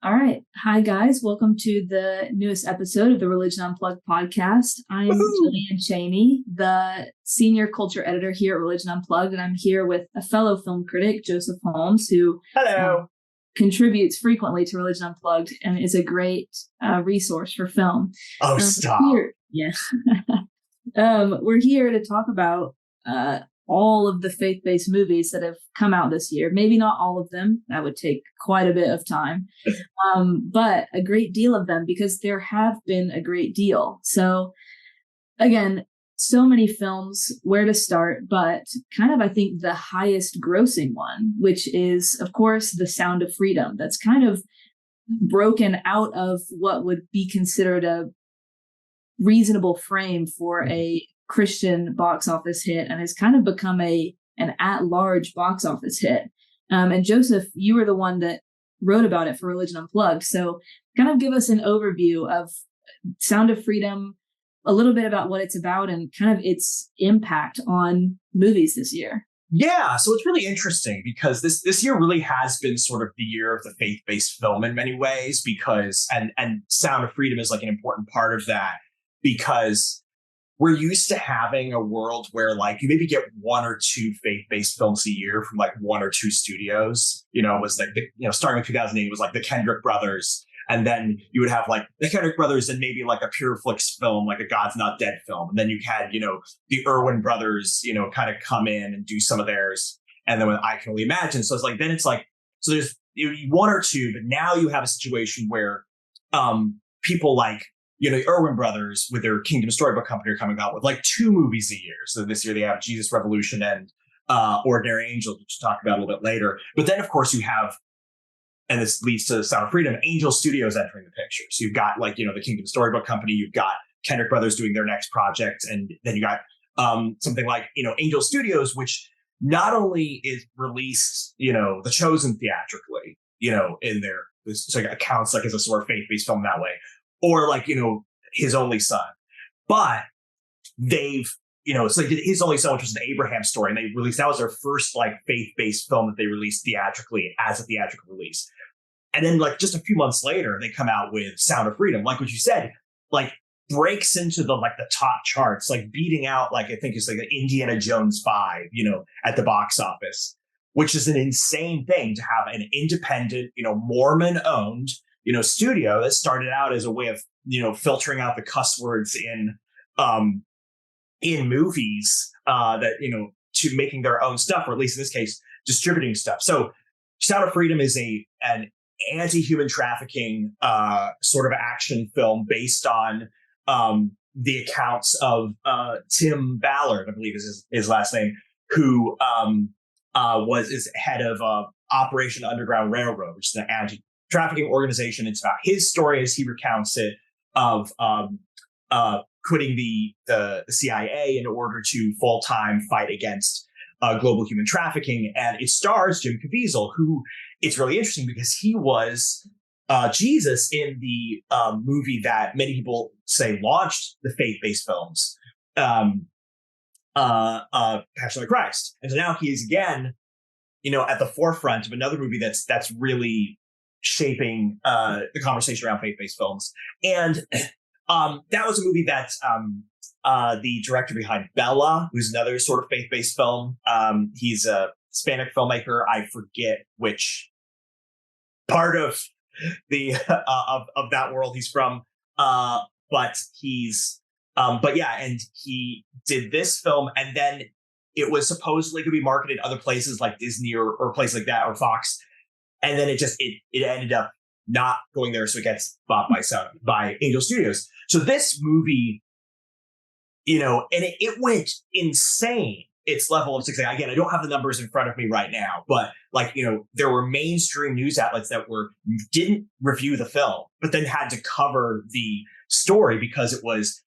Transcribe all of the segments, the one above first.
All right. Hi, guys. Welcome to the newest episode of the Religion Unplugged podcast. I'm Woohoo! Jillian Cheney, the senior culture editor here at Religion Unplugged, and I'm here with a fellow film critic, Joseph Holmes, who Hello. contributes frequently to Religion Unplugged and is a great resource for film. Oh, stop. Yeah. We're here to talk about all of the faith-based movies that have come out this year. Maybe not all of them. That would take quite a bit of time. But a great deal of them, because there have been a great deal. So again, so many films, where to start, but kind of, I think, the highest grossing one, which is, of course, The Sound of Freedom. That's kind of broken out of what would be considered a reasonable frame for a Christian box office hit and has kind of become an at-large box office hit. And Joseph, you were the one that wrote about it for Religion Unplugged. So kind of give us an overview of Sound of Freedom, a little bit about what it's about and kind of its impact on movies this year. Yeah, so it's really interesting because this year really has been sort of the year of the faith-based film in many ways, because and Sound of Freedom is like an important part of that, because we're used to having a world where like you maybe get one or two faith-based films a year from like one or two studios. You know, it was like starting with 2008, it was like the Kendrick brothers. And then you would have like the Kendrick brothers and maybe like a PureFlix film, like a God's Not Dead film. And then you had, the Irwin brothers, kind of come in and do some of theirs. And then with I Can Only Imagine. So it's like, so there's one or two, but now you have a situation where people like, the Irwin brothers with their Kingdom Storybook Company are coming out with like two movies a year. So this year they have Jesus Revolution and Ordinary Angels, which we'll talk about a little bit later. But then, of course, you have, and this leads to Sound of Freedom, Angel Studios entering the picture. So you've got like, the Kingdom Storybook Company, you've got Kendrick Brothers doing their next project. And then you got something like, Angel Studios, which not only is released, The Chosen theatrically, in their, so it accounts like as a sort of faith-based film that way, or like, His Only Son. But they've, it's like His Only Son, which was an Abraham story, and they released, that was their first like faith-based film that they released theatrically as a theatrical release. And then like just a few months later, they come out with Sound of Freedom, like what you said, like breaks into the top charts, like beating out like I think it's like Indiana Jones 5, at the box office, which is an insane thing to have an independent, Mormon-owned, studio that started out as a way of, filtering out the cuss words in movies that, to making their own stuff, or at least in this case, distributing stuff. So Sound of Freedom is an anti-human trafficking sort of action film based on the accounts of Tim Ballard, I believe is his last name, who is head of Operation Underground Railroad, which is an anti-trafficking organization. It's about his story as he recounts it of quitting the CIA in order to full-time fight against global human trafficking. And it stars Jim Caviezel, who it's really interesting because he was Jesus in the movie that many people say launched the faith-based films, Passion of the Christ. And so now he is again, at the forefront of another movie that's really shaping the conversation around faith-based films. And that was a movie that the director behind Bella, who's another sort of faith-based film, he's a Hispanic filmmaker. I forget which part of the of that world he's from, but he's but yeah, and he did this film, and then it was supposedly going to be marketed other places like Disney or a place like that, or Fox, and then it ended up not going there, so it gets bought by Angel Studios. So this movie, and it went insane. Its level of success. Again, I don't have the numbers in front of me right now, but like, there were mainstream news outlets that didn't review the film, but then had to cover the story because it was,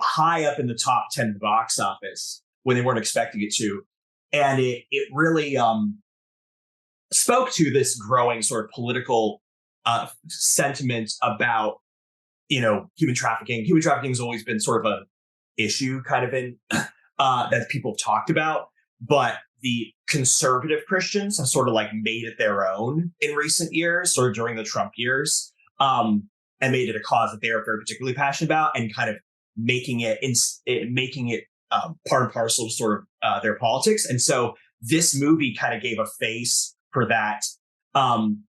high up in the top 10 of the box office when they weren't expecting it to. And it really spoke to this growing sort of political sentiment about, human trafficking. Human trafficking has always been sort of a issue kind of in that people have talked about, but the conservative Christians have sort of like made it their own in recent years, sort of during the Trump years, and made it a cause that they are very particularly passionate about, and kind of making it part and parcel of sort of their politics. And so this movie kind of gave a face for that, and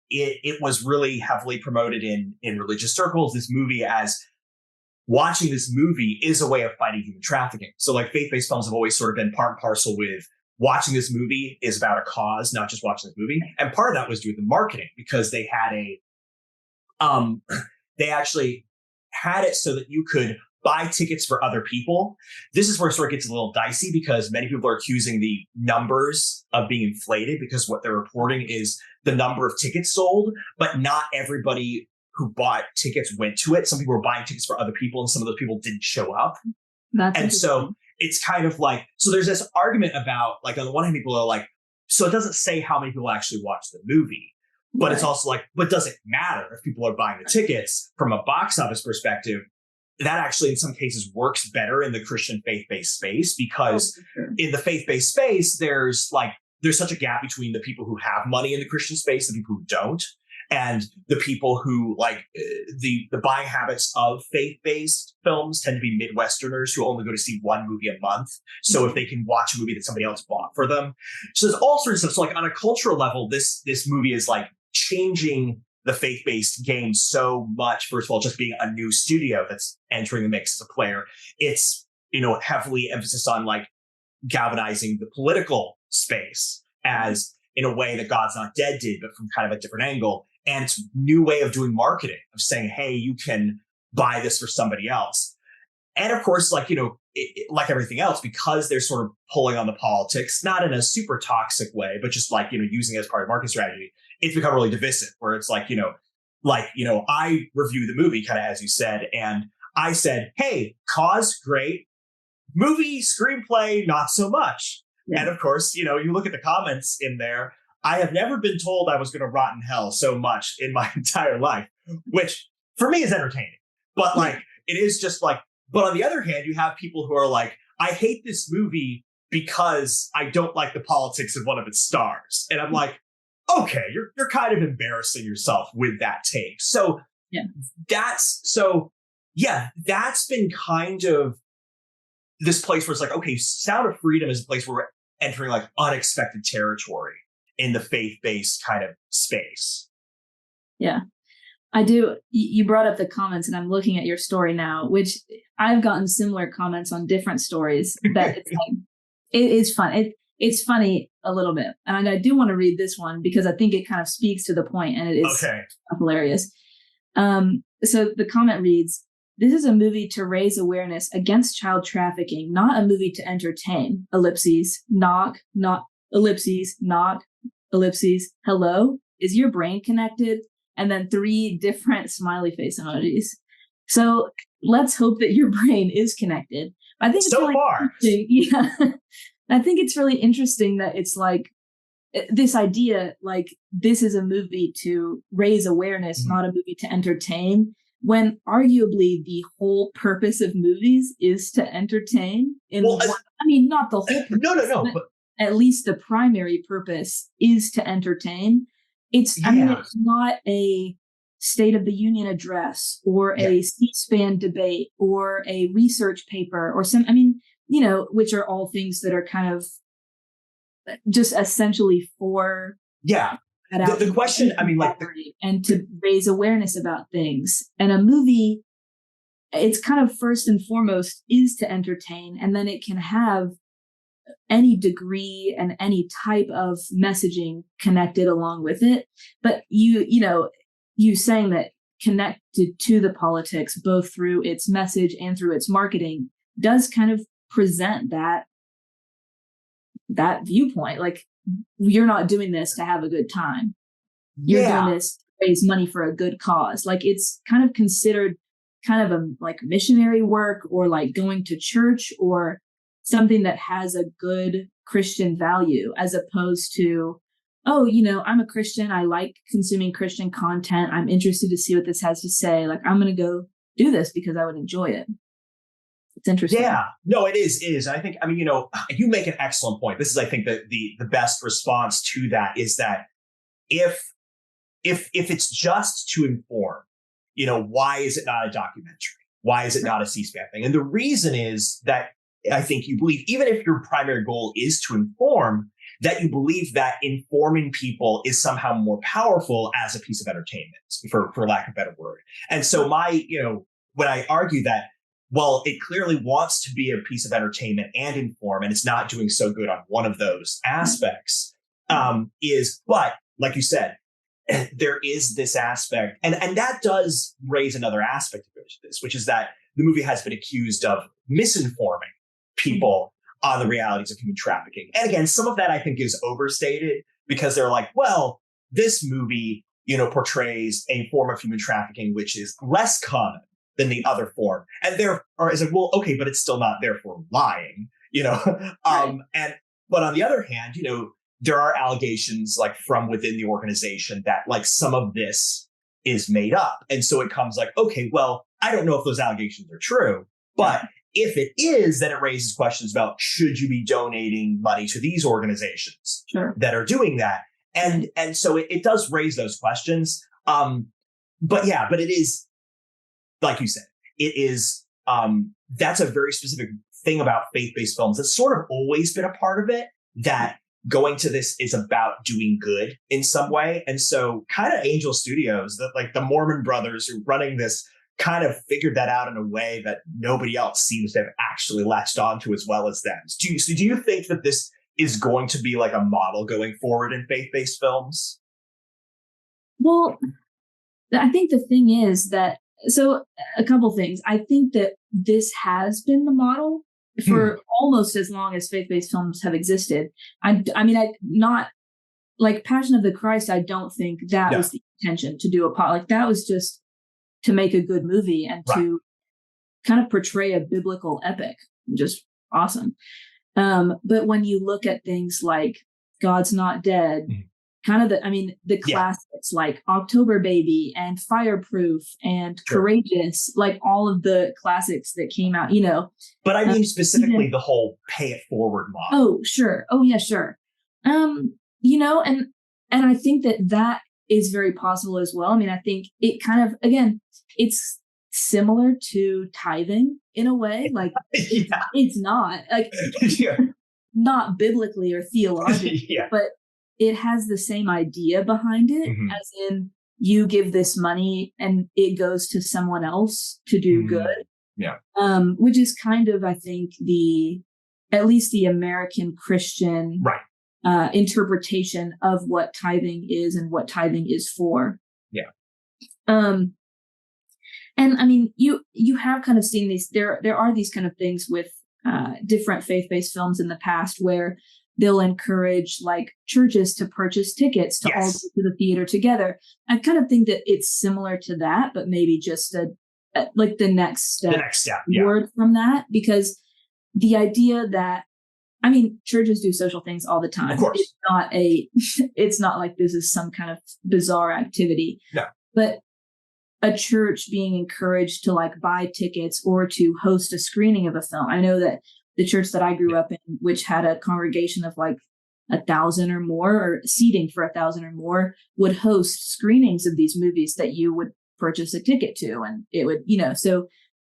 it was really heavily promoted in religious circles. This movie, as watching this movie is a way of fighting human trafficking. So like faith-based films have always sort of been part and parcel with watching this movie is about a cause, not just watching this movie. And part of that was due to the marketing, because they had they actually had it so that you could buy tickets for other people. This is where it sort of gets a little dicey, because many people are accusing the numbers of being inflated, because what they're reporting is the number of tickets sold, but not everybody who bought tickets went to it. Some people were buying tickets for other people, and some of those people didn't show up. And so it's kind of like, so there's this argument about, like, on the one hand, people are like, so it doesn't say how many people actually watch the movie, but it's also like, but does it matter if people are buying the tickets? From a box office perspective, that actually in some cases works better in the Christian faith-based space, because in the faith-based space, there's such a gap between the people who have money in the Christian space and the people who don't. And the people who like the buying habits of faith-based films tend to be Midwesterners who only go to see one movie a month. So if they can watch a movie that somebody else bought for them. So there's all sorts of stuff. So like on a cultural level, this movie is like changing the faith-based game so much. First of all, just being a new studio that's entering the mix as a player. It's, heavily emphasis on like galvanizing the political space as in a way that God's Not Dead did, but from kind of a different angle. And it's a new way of doing marketing, of saying, hey, you can buy this for somebody else. And of course, like, like everything else, because they're sort of pulling on the politics, not in a super toxic way, but just like, using it as part of marketing strategy, it's become really divisive, where it's like, I reviewed the movie kind of as you said, and I said, hey, cause great, movie, screenplay, not so much. Yeah. And of course, you look at the comments in there, I have never been told I was going to rot in hell so much in my entire life, which for me is entertaining. But like, it is just like, but on the other hand, you have people who are like, I hate this movie because I don't like the politics of one of its stars. And I'm like, okay, you're kind of embarrassing yourself with that take. So that's been kind of this place where it's like, okay, Sound of Freedom is a place where we're entering like unexpected territory in the faith-based kind of space. Yeah, I do. You brought up the comments, and I'm looking at your story now, which I've gotten similar comments on different stories that it's like, it is fun. It's funny a little bit. And I do want to read this one because I think it kind of speaks to the point, and it is hilarious. So the comment reads, this is a movie to raise awareness against child trafficking, not a movie to entertain. Ellipses, knock, not ellipses, knock, ellipses, hello, is your brain connected? And then 3 different smiley face emojis. So let's hope that your brain is connected. I think it's so really far. Yeah. I think it's really interesting that it's like this idea, like this is a movie to raise awareness, not a movie to entertain, when arguably the whole purpose of movies is to entertain. Not the whole purpose, no. But at least the primary purpose is to entertain. It's not a State of the Union address or a C-SPAN debate or a research paper or which are all things that are kind of just essentially for the question, and to raise awareness about things. And a movie, it's kind of first and foremost is to entertain, and then it can have any degree and any type of messaging connected along with it. But you saying that connected to the politics, both through its message and through its marketing, does kind of present that viewpoint. Like, you're not doing this to have a good time. You're doing this to raise money for a good cause. Like, it's kind of considered kind of a like missionary work, or like going to church, or something that has a good Christian value, as opposed to, I'm a Christian. I like consuming Christian content. I'm interested to see what this has to say. Like, I'm going to go do this because I would enjoy it. It's interesting. Yeah, no, it is. It is. I think, I mean, you make an excellent point. This is, I think, the best response to that is that if it's just to inform, why is it not a documentary? Why is it not a C-SPAN thing? And the reason is that I think you believe, even if your primary goal is to inform, that you believe that informing people is somehow more powerful as a piece of entertainment, for lack of a better word. And so when I argue that, well, it clearly wants to be a piece of entertainment and inform, and it's not doing so good on one of those aspects, but like you said, there is this aspect, and that does raise another aspect of this, which is that the movie has been accused of misinforming people on the realities of human trafficking. And again, some of that I think is overstated, because they're like, well, this movie, portrays a form of human trafficking which is less common than the other form. And therefore, it's like, well, okay, but it's still not therefore lying, but on the other hand, there are allegations like from within the organization that like some of this is made up. And so it comes like, okay, well, I don't know if those allegations are true, but if it is, then it raises questions about, should you be donating money to these organizations that are doing that? And so it does raise those questions. But it is, like you said, it is, that's a very specific thing about faith-based films. That's sort of always been a part of it, that going to this is about doing good in some way. And so kind of Angel Studios, like the Mormon brothers who are running this, kind of figured that out in a way that nobody else seems to have actually latched onto as well as them. Do you think that this is going to be like a model going forward in faith-based films? Well, I think the thing is that, so a couple things. I think that this has been the model for almost as long as faith-based films have existed. I mean, not like Passion of the Christ. I don't think that was the intention to do like that was just to make a good movie and to kind of portray a biblical epic. Just awesome. But when you look at things like God's Not Dead, kind of the classics like October Baby and Fireproof and Courageous, like all of the classics that came out, But I mean specifically the whole pay it forward model. Oh, sure. Oh, yeah, sure. And I think that is very possible as well. I mean, I think it kind of, again, it's similar to tithing in a way. Like it's not like not biblically or theologically, but it has the same idea behind it, as in you give this money and it goes to someone else to do good. Yeah. Which is kind of, I think, at least the American Christian interpretation of what tithing is and what tithing is for. Yeah. And I mean, you have kind of seen these, there are these kind of things with different faith-based films in the past where they'll encourage like churches to purchase tickets to all go to the theater together. I kind of think that it's similar to that, but maybe just like the next step word from that, because the idea that, I mean, churches do social things all the time. Of course. It's not like this is some kind of bizarre activity. No. But a church being encouraged to like buy tickets or to host a screening of a film. I know that the church that I grew up in, which had a congregation of like 1,000 or more, or seating for 1,000 or more, would host screenings of these movies that you would purchase a ticket to. And it would, so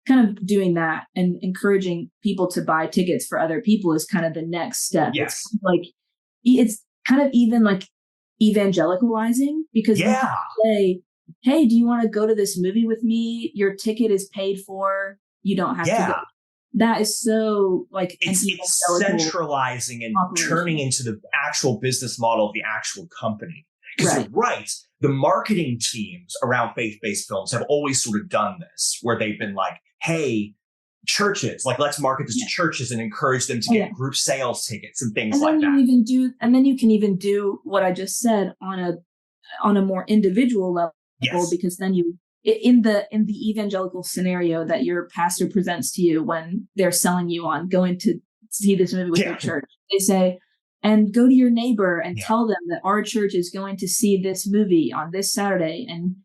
kind of doing that and encouraging people to buy tickets for other people is kind of the next step. Yes. It's kind of even like evangelicalizing, because you say, hey, do you want to go to this movie with me? Your ticket is paid for. You don't have to go. That is so like it's centralizing and turning into the actual business model of the actual company. Because you're right, the marketing teams around faith-based films have always sort of done this, where they've been like, hey, churches, like let's market this to churches and encourage them to get group sales tickets and things like that. And then you can even do what I just said on a more individual level, because then you, in the evangelical scenario that your pastor presents to you when they're selling you on going to see this movie with your church, they say, and go to your neighbor and tell them that our church is going to see this movie on this Saturday, and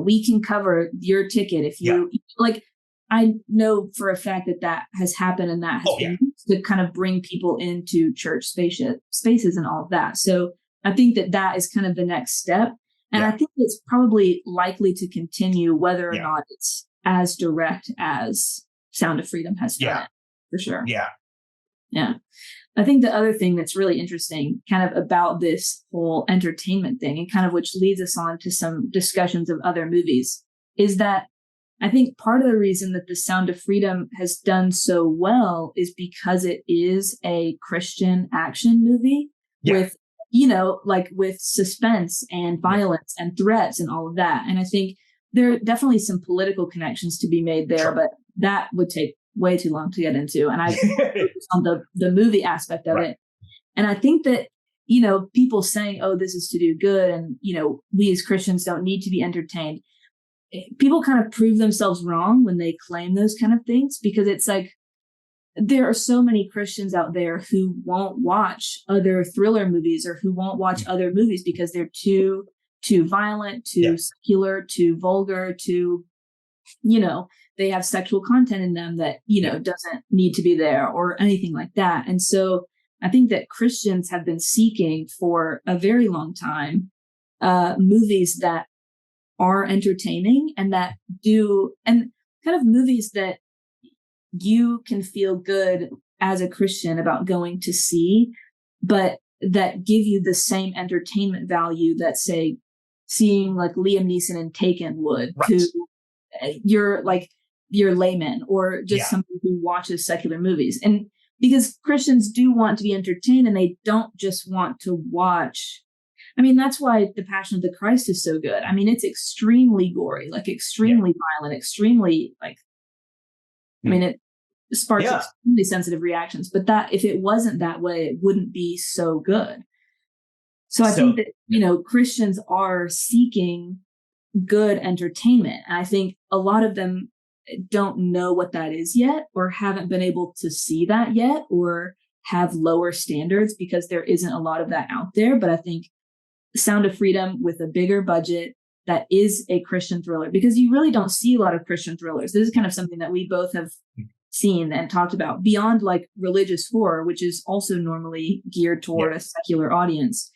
we can cover your ticket if you like. I know for a fact that that has happened and that has been used to kind of bring people into church spaces and all of that. So I think that that is kind of the next step. And I think it's probably likely to continue whether or not it's as direct as Sound of Freedom has done it, for sure. Yeah. I think the other thing that's really interesting kind of about this whole entertainment thing, and kind of which leads us on to some discussions of other movies, is that I think part of the reason that The Sound of Freedom has done so well is because it is a Christian action movie with, you know, like with suspense and violence and threats and all of that. And I think there are definitely some political connections to be made there, but that would take way too long to get into. And I focus on the movie aspect of it. And I think that, you know, people saying, oh, this is to do good, and, you know, we as Christians don't need to be entertained. People kind of prove themselves wrong when they claim those kind of things, because it's like, there are so many Christians out there who won't watch other thriller movies or who won't watch other movies because they're too violent, too secular, too vulgar, too, you know, they have sexual content in them that, you know, doesn't need to be there or anything like that. And so I think that Christians have been seeking for a very long time movies that are entertaining and that do, and kind of movies that you can feel good as a Christian about going to see, but that give you the same entertainment value that, say, seeing like Liam Neeson in Taken would to your layman or just somebody who watches secular movies. And because Christians do want to be entertained, and they don't just want to watch. I mean, that's why The Passion of the Christ is so good. I mean, it's extremely gory, like extremely violent, extremely like, I mean, it sparks extremely sensitive reactions, but that if it wasn't that way, it wouldn't be so good. So I think that, you know, Christians are seeking good entertainment. And I think a lot of them don't know what that is yet, or haven't been able to see that yet, or have lower standards because there isn't a lot of that out there. But I think Sound of Freedom, with a bigger budget, that is a Christian thriller, because you really don't see a lot of Christian thrillers. This is kind of something that we both have seen and talked about beyond like religious horror, which is also normally geared toward a secular audience.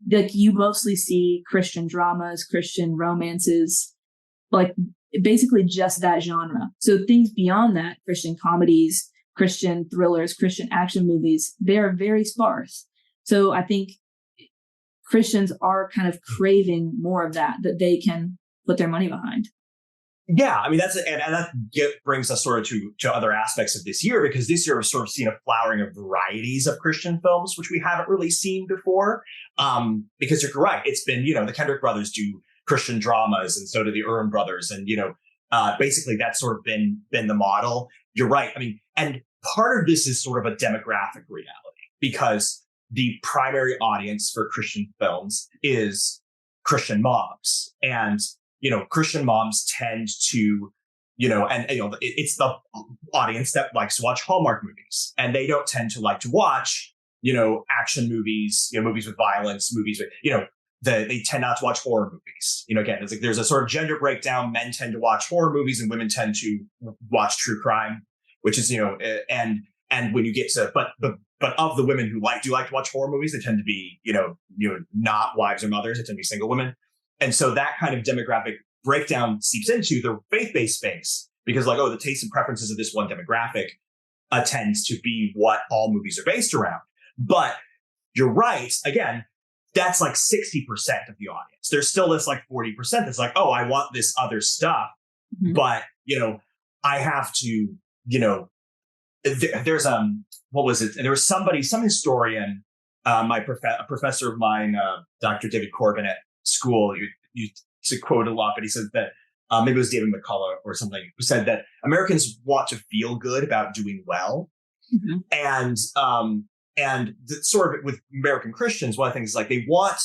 Like you mostly see Christian dramas, Christian romances, like basically just that genre. So things beyond that, Christian comedies, Christian thrillers, Christian action movies, they're very sparse. So I think Christians are kind of craving more of that they can put their money behind. Yeah, I mean, and that brings us sort of to other aspects of this year, because this year we've sort of seen a flowering of varieties of Christian films, which we haven't really seen before. Because you're correct, it's been, you know, the Kendrick brothers do Christian dramas, and so do the Aaron brothers, and you know, basically that's sort of been the model. You're right. I mean, and part of this is sort of a demographic reality, because the primary audience for Christian films is Christian moms, and you know, Christian moms tend to, you know, and you know, it's the audience that likes to watch Hallmark movies, and they don't tend to like to watch, you know, action movies, you know, movies with violence, movies with, you know, they tend not to watch horror movies. You know, again, it's like there's a sort of gender breakdown. Men tend to watch horror movies, and women tend to watch true crime, which is, you know, and when you get to, but of the women who do like to watch horror movies, they tend to be, you know, not wives or mothers. They tend to be single women. And so that kind of demographic breakdown seeps into the faith-based space, because like, oh, the tastes and preferences of this one demographic tends to be what all movies are based around. But you're right. Again, that's like 60% of the audience. There's still this like 40% that's like, oh, I want this other stuff. Mm-hmm. But, you know, I have to, you know, there's what was it? And there was some historian, a professor of mine, Dr. David Corbin at school, you to quote a lot, but he said that maybe it was David McCullough or something, who said that Americans want to feel good about doing well. Mm-hmm. And sort of with American Christians, one of the things is like they want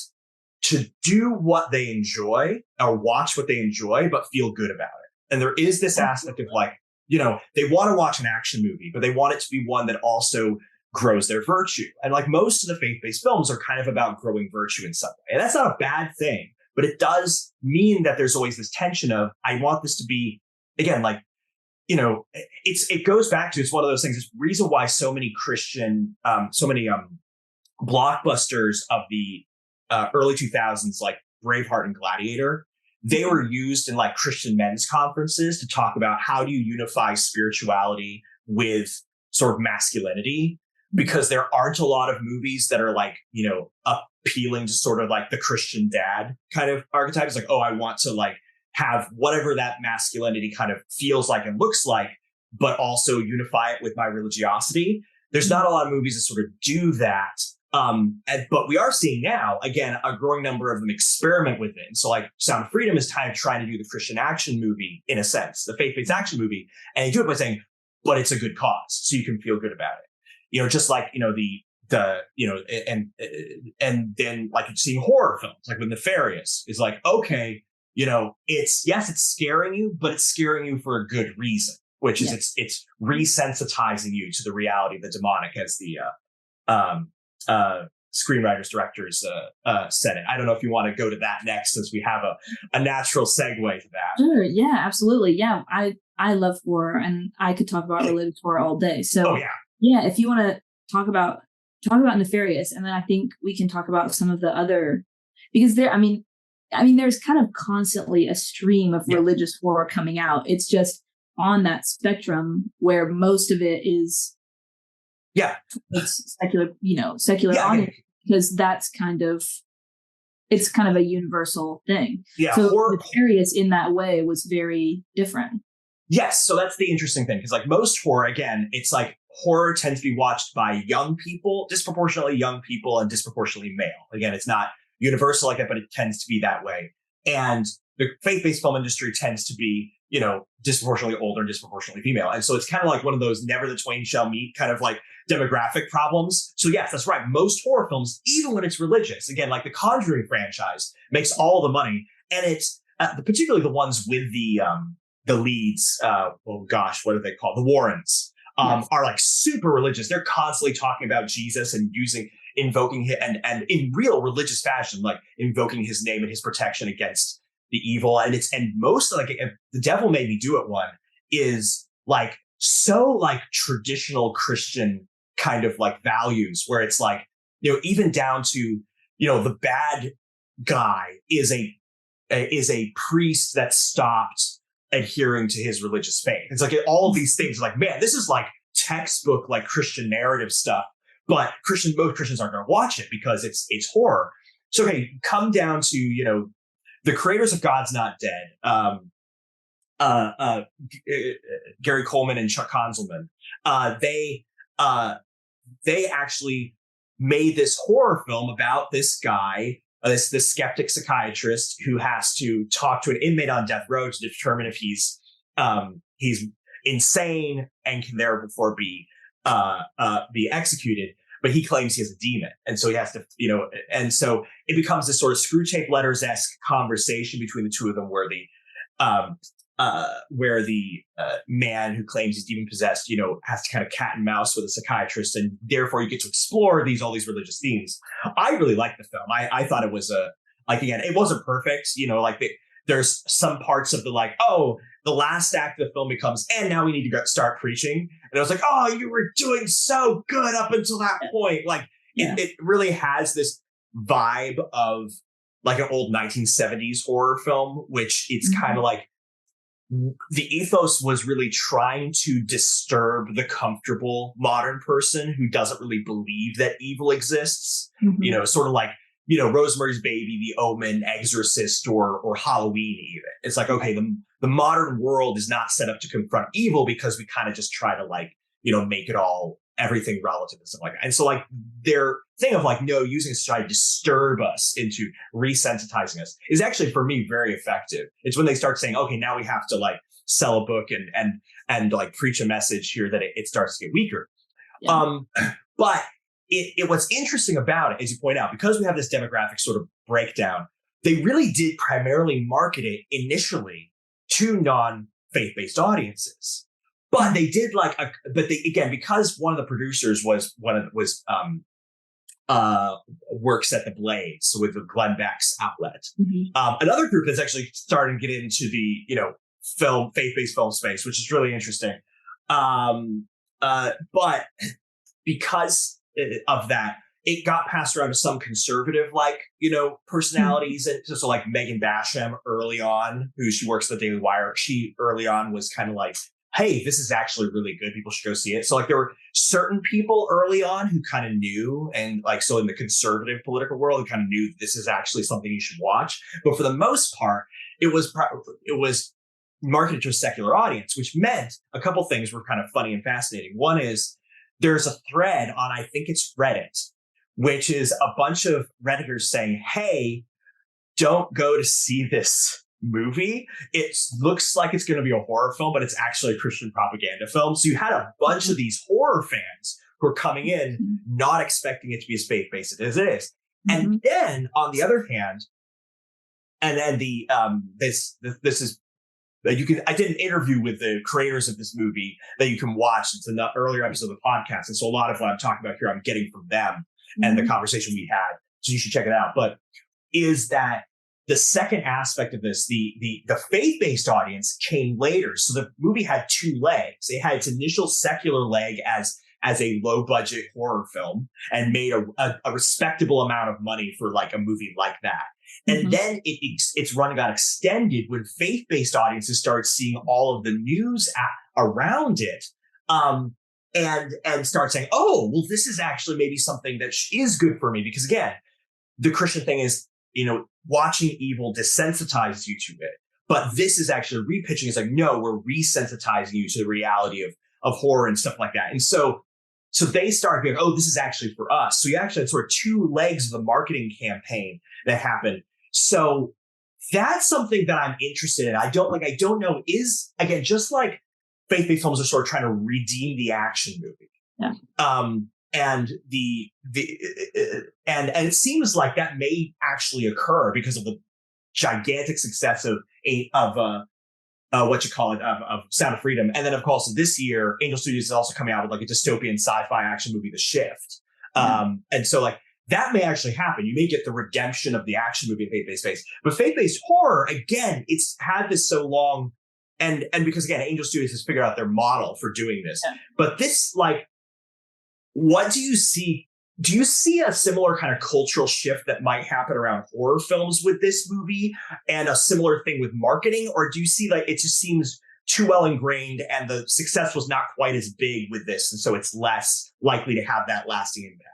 to do what they enjoy or watch what they enjoy, but feel good about it. And there is this aspect of like, you know, they want to watch an action movie, but they want it to be one that also grows their virtue. And like most of the faith-based films are kind of about growing virtue in some way. And that's not a bad thing, but it does mean that there's always this tension of, I want this to be, again, like it goes back to, it's one of those things. It's the reason why so many blockbusters of the early 2000s, like Braveheart and Gladiator, they were used in like Christian men's conferences to talk about how do you unify spirituality with sort of masculinity, because there aren't a lot of movies that are like, appealing to sort of like the Christian dad kind of archetype. It's like, oh, I want to like have whatever that masculinity kind of feels like and looks like, but also unify it with my religiosity. There's not a lot of movies that sort of do that. But we are seeing now, again, a growing number of them experiment with it. And so like Sound of Freedom is kind of trying to do the Christian action movie, in a sense, the faith-based action movie. And they do it by saying, but it's a good cause, so you can feel good about it. Just like, and then like seeing horror films, like with Nefarious is like, okay, it's scaring you, but it's scaring you for a good reason, which is it's resensitizing you to the reality of the demonic, as the screenwriters, directors said it. I don't know if you want to go to that next, since we have a natural segue to that. Sure. Yeah, absolutely. Yeah. I love horror, and I could talk about religious horror all day. So if you want to talk about Nefarious, and then I think we can talk about some of the other, because there's kind of constantly a stream of religious horror coming out. It's just on that spectrum where most of it is it's secular audience, because that's kind of a universal thing. So Nefarious in that way was very different. Yes, so that's the interesting thing, because like most horror, again, it's like horror tends to be watched by young people, disproportionately young people, and disproportionately male. Again, it's not universal like that, but it tends to be that way. And the faith-based film industry tends to be, disproportionately older and disproportionately female. And so it's kind of like one of those never the twain shall meet kind of like demographic problems. So yes, that's right. Most horror films, even when it's religious, again, like the Conjuring franchise, makes all the money. And it's particularly the ones with the leads, what are they called? The Warrens are like super religious. They're constantly talking about Jesus and invoking him and in real religious fashion, like invoking his name and his protection against the evil. And most like The Devil Made Me Do It one is like so like traditional Christian kind of like values, where it's like, even down to, the bad guy is a priest that stopped adhering to his religious faith. It's like all of these things are like, man, this is like textbook like Christian narrative stuff, but most Christians aren't going to watch it because it's horror. So come down to the creators of God's Not Dead, Gary Coleman and Chuck Konzelman. They actually made this horror film about this guy, this skeptic psychiatrist who has to talk to an inmate on death row to determine if he's insane and can therefore be executed. But he claims he has a demon, and so he has to, and so it becomes this sort of Screw Tape Letters-esque conversation between the two of them, where the man who claims he's demon possessed, has to kind of cat and mouse with a psychiatrist, and therefore you get to explore all these religious themes. I really liked the film. I thought it was again, it wasn't perfect, there's some parts of the last act of the film becomes, and now we need to start preaching. And I was like, oh, you were doing so good up until that point. It really has this vibe of like an old 1970s horror film, which it's kind of like the ethos was really trying to disturb the comfortable modern person who doesn't really believe that evil exists. Sort of like, Rosemary's Baby, The Omen, Exorcist, or Halloween even. It's like, okay, the modern world is not set up to confront evil because we kind of just try to make it all everything relative and stuff like that. And so their thing of using this to try to disturb us into resensitizing us is actually for me very effective. It's when they start saying, okay, now we have to sell a book and preach a message here that it starts to get weaker. Yeah. But what's interesting about it, as you point out, because we have this demographic sort of breakdown, they really did primarily market it initially to non-faith-based audiences. But they did because one of the producers works at the Blaze, so with the Glenn Beck's outlet. Mm-hmm. Another group that's actually starting to get into the faith-based film space, which is really interesting. But because of that, it got passed around to some conservative, personalities. And so like Megan Basham early on, she works at the Daily Wire, she early on was kind of like, hey, this is actually really good. People should go see it. So like there were certain people early on who kind of knew, and like, so in the conservative political world, who kind of knew this is actually something you should watch. But for the most part, it was marketed to a secular audience, which meant a couple things were kind of funny and fascinating. One is there's a thread on, I think it's Reddit, which is a bunch of Redditors saying, hey, don't go to see this movie. It looks like it's going to be a horror film, but it's actually a Christian propaganda film. So you had a bunch of these horror fans who are coming in not expecting it to be as faith-based as it is. And then on the other hand, and then this is I did an interview with the creators of this movie that you can watch. It's an earlier episode of the podcast. And so a lot of what I'm talking about here, I'm getting from them and the conversation we had. So you should check it out. But is that the second aspect of this, the faith-based audience came later. So the movie had two legs. It had its initial secular leg as a low-budget horror film and made a respectable amount of money for like a movie like that. And then its run got extended when faith-based audiences started seeing all of the news around it, and start saying, oh, well, this is actually maybe something that is good for me. Because again, the Christian thing is, watching evil desensitizes you to it. But this is actually repitching. It's like, no, we're resensitizing you to the reality of horror and stuff like that. And so they started being, oh, this is actually for us. So you actually had sort of two legs of the marketing campaign that happened. So that's something that I'm interested in. I don't know, is, again, just like faith-based films are sort of trying to redeem the action movie. Yeah. And and it seems like that may actually occur because of the gigantic success of Sound of Freedom. And then of course this year, Angel Studios is also coming out with like a dystopian sci-fi action movie, The Shift. And so like that may actually happen. You may get the redemption of the action movie in faith-based space. But faith-based horror, again, it's had this so long, and because again, Angel Studios has figured out their model for doing this. Yeah. But this, like, what do you see? Do you see a similar kind of cultural shift that might happen around horror films with this movie, and a similar thing with marketing? Or do you see like it just seems too well ingrained and the success was not quite as big with this, and so it's less likely to have that lasting impact?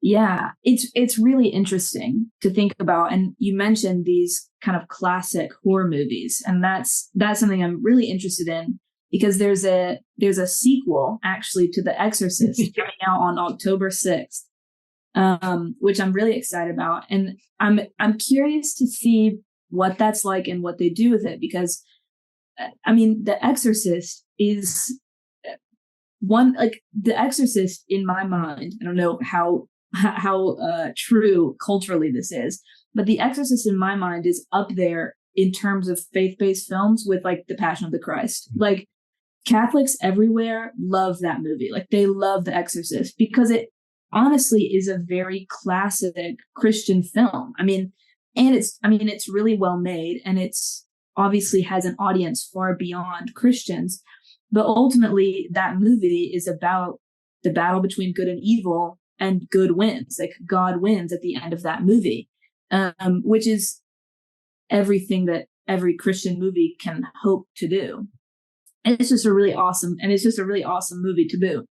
Yeah, it's really interesting to think about. And you mentioned these kind of classic horror movies, and that's something I'm really interested in. Because there's a sequel actually to The Exorcist coming out on October 6th, which I'm really excited about, and I'm curious to see what that's like and what they do with it. Because I mean, The Exorcist is one, like The Exorcist in my mind. I don't know how true culturally this is, but The Exorcist in my mind is up there in terms of faith-based films with like The Passion of the Christ. Like, Catholics everywhere love that movie. Like, they love The Exorcist because it honestly is a very classic Christian film. I mean, it's really well made, and it's obviously has an audience far beyond Christians. But ultimately, that movie is about the battle between good and evil, and good wins. Like, God wins at the end of that movie, which is everything that every Christian movie can hope to do. And it's just a really awesome movie to boot.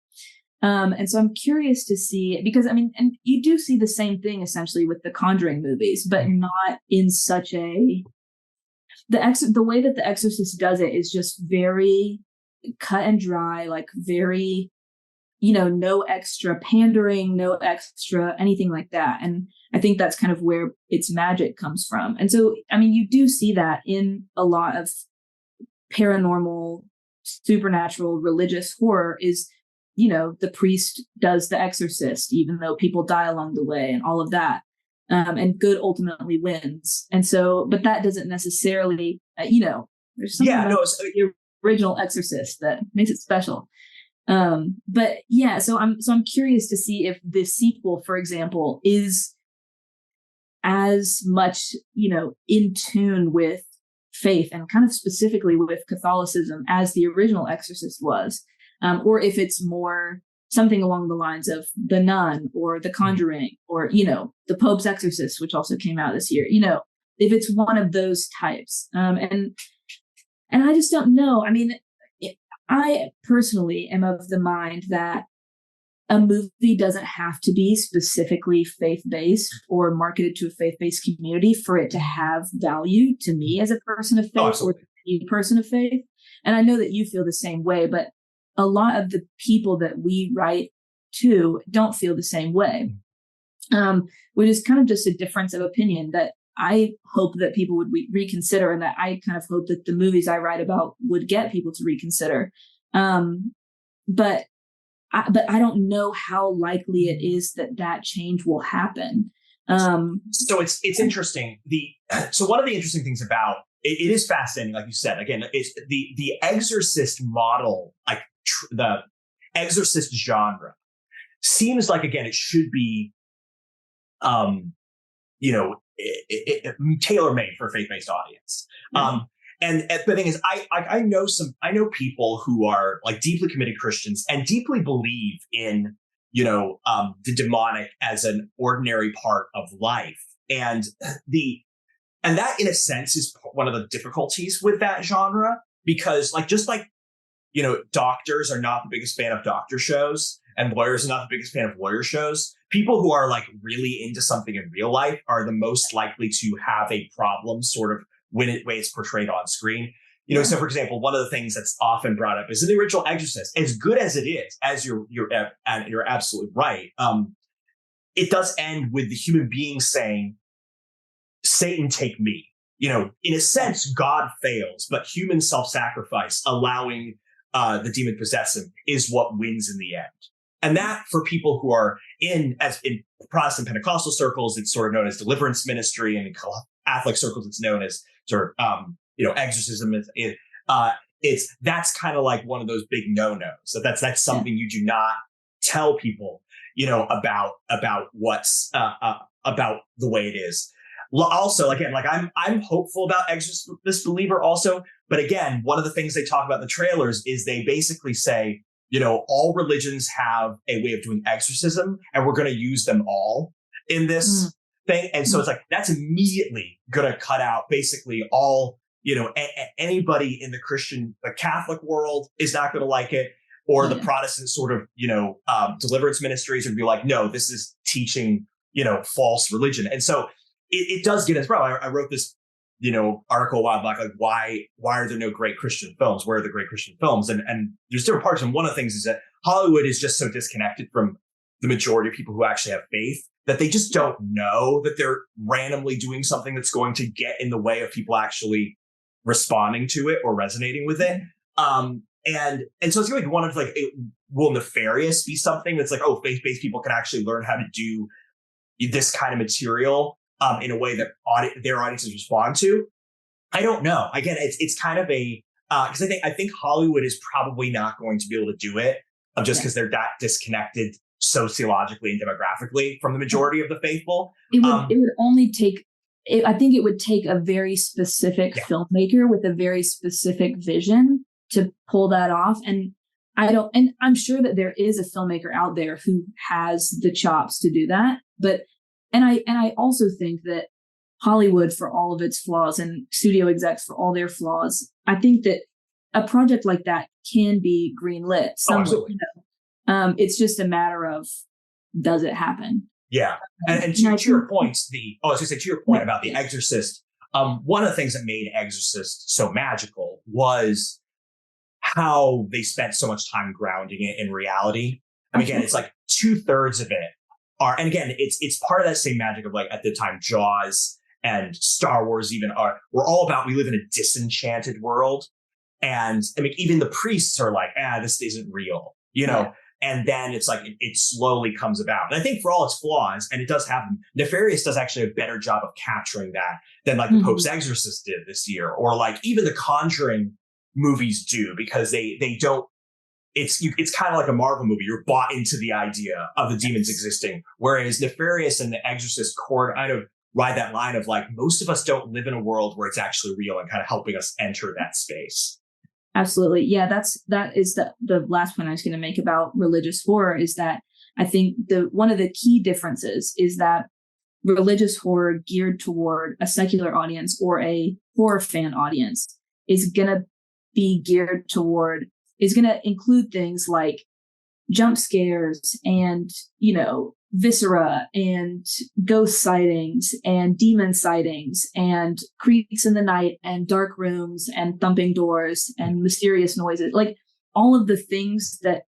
And so I'm curious to see, because I mean, and you do see the same thing essentially with the Conjuring movies, but not in such the way that The Exorcist does it is just very cut and dry, like very, no extra pandering, no extra anything like that. And I think that's kind of where its magic comes from. And so, I mean, you do see that in a lot of paranormal, supernatural, religious horror is, the priest does the exorcist, even though people die along the way and all of that. And good ultimately wins. And so, but that doesn't necessarily, there's something about the original Exorcist that makes it special. But yeah, so I'm curious to see if this sequel, for example, is as much, in tune with faith, and kind of specifically with Catholicism as the original Exorcist was, or if it's more something along the lines of The Nun or The Conjuring or, The Pope's Exorcist, which also came out this year, if it's one of those types. And I just don't know. I mean, I personally am of the mind that a movie doesn't have to be specifically faith-based or marketed to a faith-based community for it to have value to me as a person of faith or a person of faith. And I know that you feel the same way, but a lot of the people that we write to don't feel the same way, which is kind of just a difference of opinion that I hope that people would reconsider, and that I kind of hope that the movies I write about would get people to reconsider. But I don't know how likely it is that change will happen. So it's interesting. So one of the interesting things about it is fascinating, like you said. Again, is the Exorcist model, like the Exorcist genre, seems like, again, it should be, tailor-made for a faith-based audience. And the thing is, I know people who are like deeply committed Christians and deeply believe in, the demonic as an ordinary part of life. And that in a sense is one of the difficulties with that genre, because doctors are not the biggest fan of doctor shows, and lawyers are not the biggest fan of lawyer shows. People who are like really into something in real life are the most likely to have a problem sort of when it's portrayed on screen. So for example, one of the things that's often brought up is in the original Exorcist, as good as it is, as you're absolutely right. It does end with the human being saying, "Satan, take me." In a sense, God fails, but human self-sacrifice, allowing the demon possess him, is what wins in the end. And that, for people who are in Protestant Pentecostal circles, it's sort of known as deliverance ministry, and in Catholic circles, it's known as sort of exorcism. That's kind of like one of those big no-nos. So that's something you do not tell people, about what's about the way it is. Also, again, like I'm hopeful about Exorcist Believer also, but again, one of the things they talk about in the trailers is they basically say, all religions have a way of doing exorcism, and we're going to use them all in this thing. And so it's like, that's immediately going to cut out basically all, anybody in the Catholic world is not going to like it, or the Protestant sort of, deliverance ministries would be like, no, this is teaching, false religion. And so it does get as well. I wrote this, article a while back, like why are there no great Christian films? Where are the great Christian films? And there's different parts. And one of the things is that Hollywood is just so disconnected from the majority of people who actually have faith that they just don't know that they're randomly doing something that's going to get in the way of people actually responding to it or resonating with it. And so it's like one of like, will Nefarious be something that's like, oh, faith-based people can actually learn how to do this kind of material in a way that their audiences respond to? I don't know. Again, it's kind of a because I think Hollywood is probably not going to be able to do it just because they're that disconnected sociologically and demographically from the majority of the faithful. It would only take. I think it would take a very specific filmmaker with a very specific vision to pull that off. And I'm sure that there is a filmmaker out there who has the chops to do that. And I also think that Hollywood, for all of its flaws, and studio execs for all their flaws, I think that a project like that can be greenlit somewhere. It's just a matter of, does it happen? Yeah. And to your point, to your point about The Exorcist, one of the things that made Exorcist so magical was how they spent so much time grounding it in reality. I mean, again, it's like 2/3 of it are, and again, it's part of that same magic of like at the time Jaws and Star Wars we're all about, we live in a disenchanted world. And I mean, even the priests are like, this isn't real, And then it's like, it slowly comes about. And I think for all its flaws, and it does have them, Nefarious does actually a better job of capturing that than like the Pope's Exorcist did this year, or like even the Conjuring movies do, because they don't, it's kind of like a Marvel movie. You're bought into the idea of the demons existing. Whereas Nefarious and The Exorcist kind of ride that line of like, most of us don't live in a world where it's actually real, and kind of helping us enter that space. Absolutely. Yeah, that is the last point I was going to make about religious horror, is that I think one of the key differences is that religious horror geared toward a secular audience or a horror fan audience is going to include things like jump scares and, viscera and ghost sightings and demon sightings and creaks in the night and dark rooms and thumping doors and mysterious noises, like all of the things that,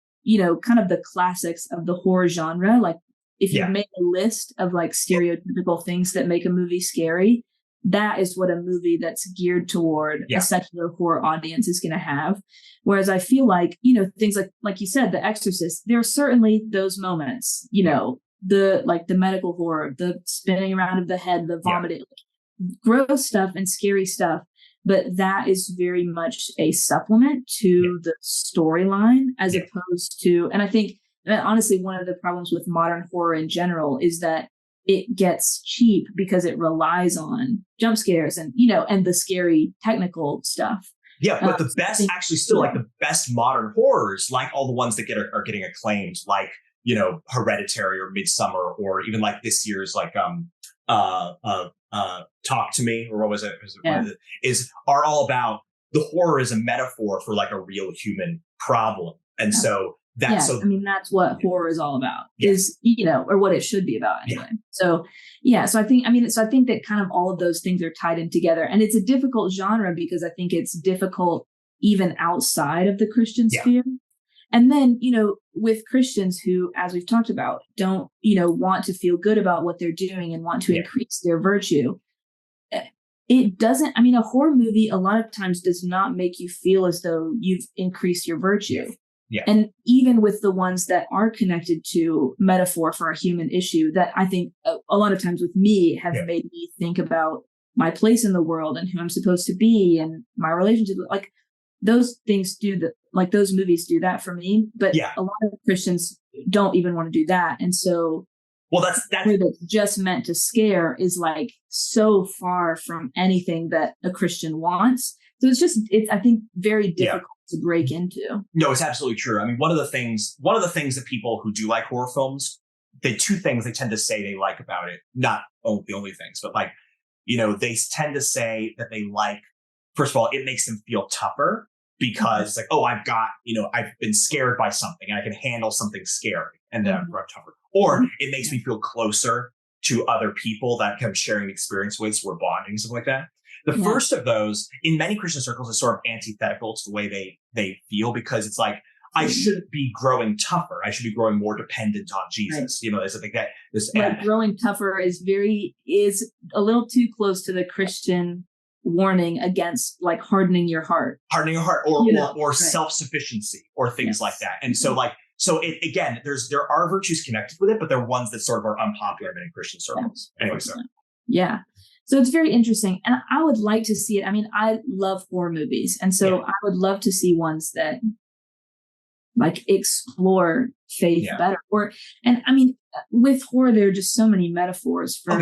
kind of the classics of the horror genre. Like if you make a list of like stereotypical things that make a movie scary, that is what a movie that's geared toward a secular horror audience is going to have. Whereas I feel like, things like you said, The Exorcist, there are certainly those moments, the medical horror, the spinning around of the head, the vomiting, gross stuff and scary stuff. But that is very much a supplement to the storyline as opposed to, and I think honestly, one of the problems with modern horror in general is that it gets cheap because it relies on jump scares and, and the scary technical stuff. Yeah, but the best, actually still like the best modern horrors, like all the ones that are getting acclaimed, like, Hereditary or Midsummer, or even like this year's like Talk to Me, or what was it? Are all about the horror is a metaphor for like a real human problem. And so that's that's what horror is all about, is, or what it should be about anyway. So I think that kind of all of those things are tied in together, and it's a difficult genre because I think it's difficult even outside of the Christian sphere. And then, with Christians who, as we've talked about, don't, want to feel good about what they're doing and want to increase their virtue. It doesn't, a horror movie a lot of times does not make you feel as though you've increased your virtue. Yeah. And even with the ones that are connected to metaphor for a human issue, that I think a lot of times with me have made me think about my place in the world and who I'm supposed to be and my relationship. Like those things those movies do that for me. But a lot of Christians don't even want to do that. And so that's just meant to scare is like so far from anything that a Christian wants. So it's I think very difficult to break into. No, it's absolutely true. One of the things that people who do like horror films, the two things they tend to say they like about it, not the only things, but like, they tend to say that they like, first of all, it makes them feel tougher because like, oh, I've been scared by something and I can handle something scary, and then I'm tougher. Or it makes me feel closer to other people that I'm sharing the experience with, so we're bonding, something like that. The first of those, in many Christian circles, is sort of antithetical to the way they feel, because it's like, I shouldn't be growing tougher. I should be growing more dependent on Jesus. Right. There's something that growing tougher is a little too close to the Christian warning against like hardening your heart or self-sufficiency or things like that. And so there are virtues connected with it, but they're ones that sort of are unpopular in Christian circles. Anyway, so. Yeah. So it's very interesting. And I would like to see it. I love horror movies. And so I would love to see ones that like explore faith better. With horror, there are just so many metaphors for,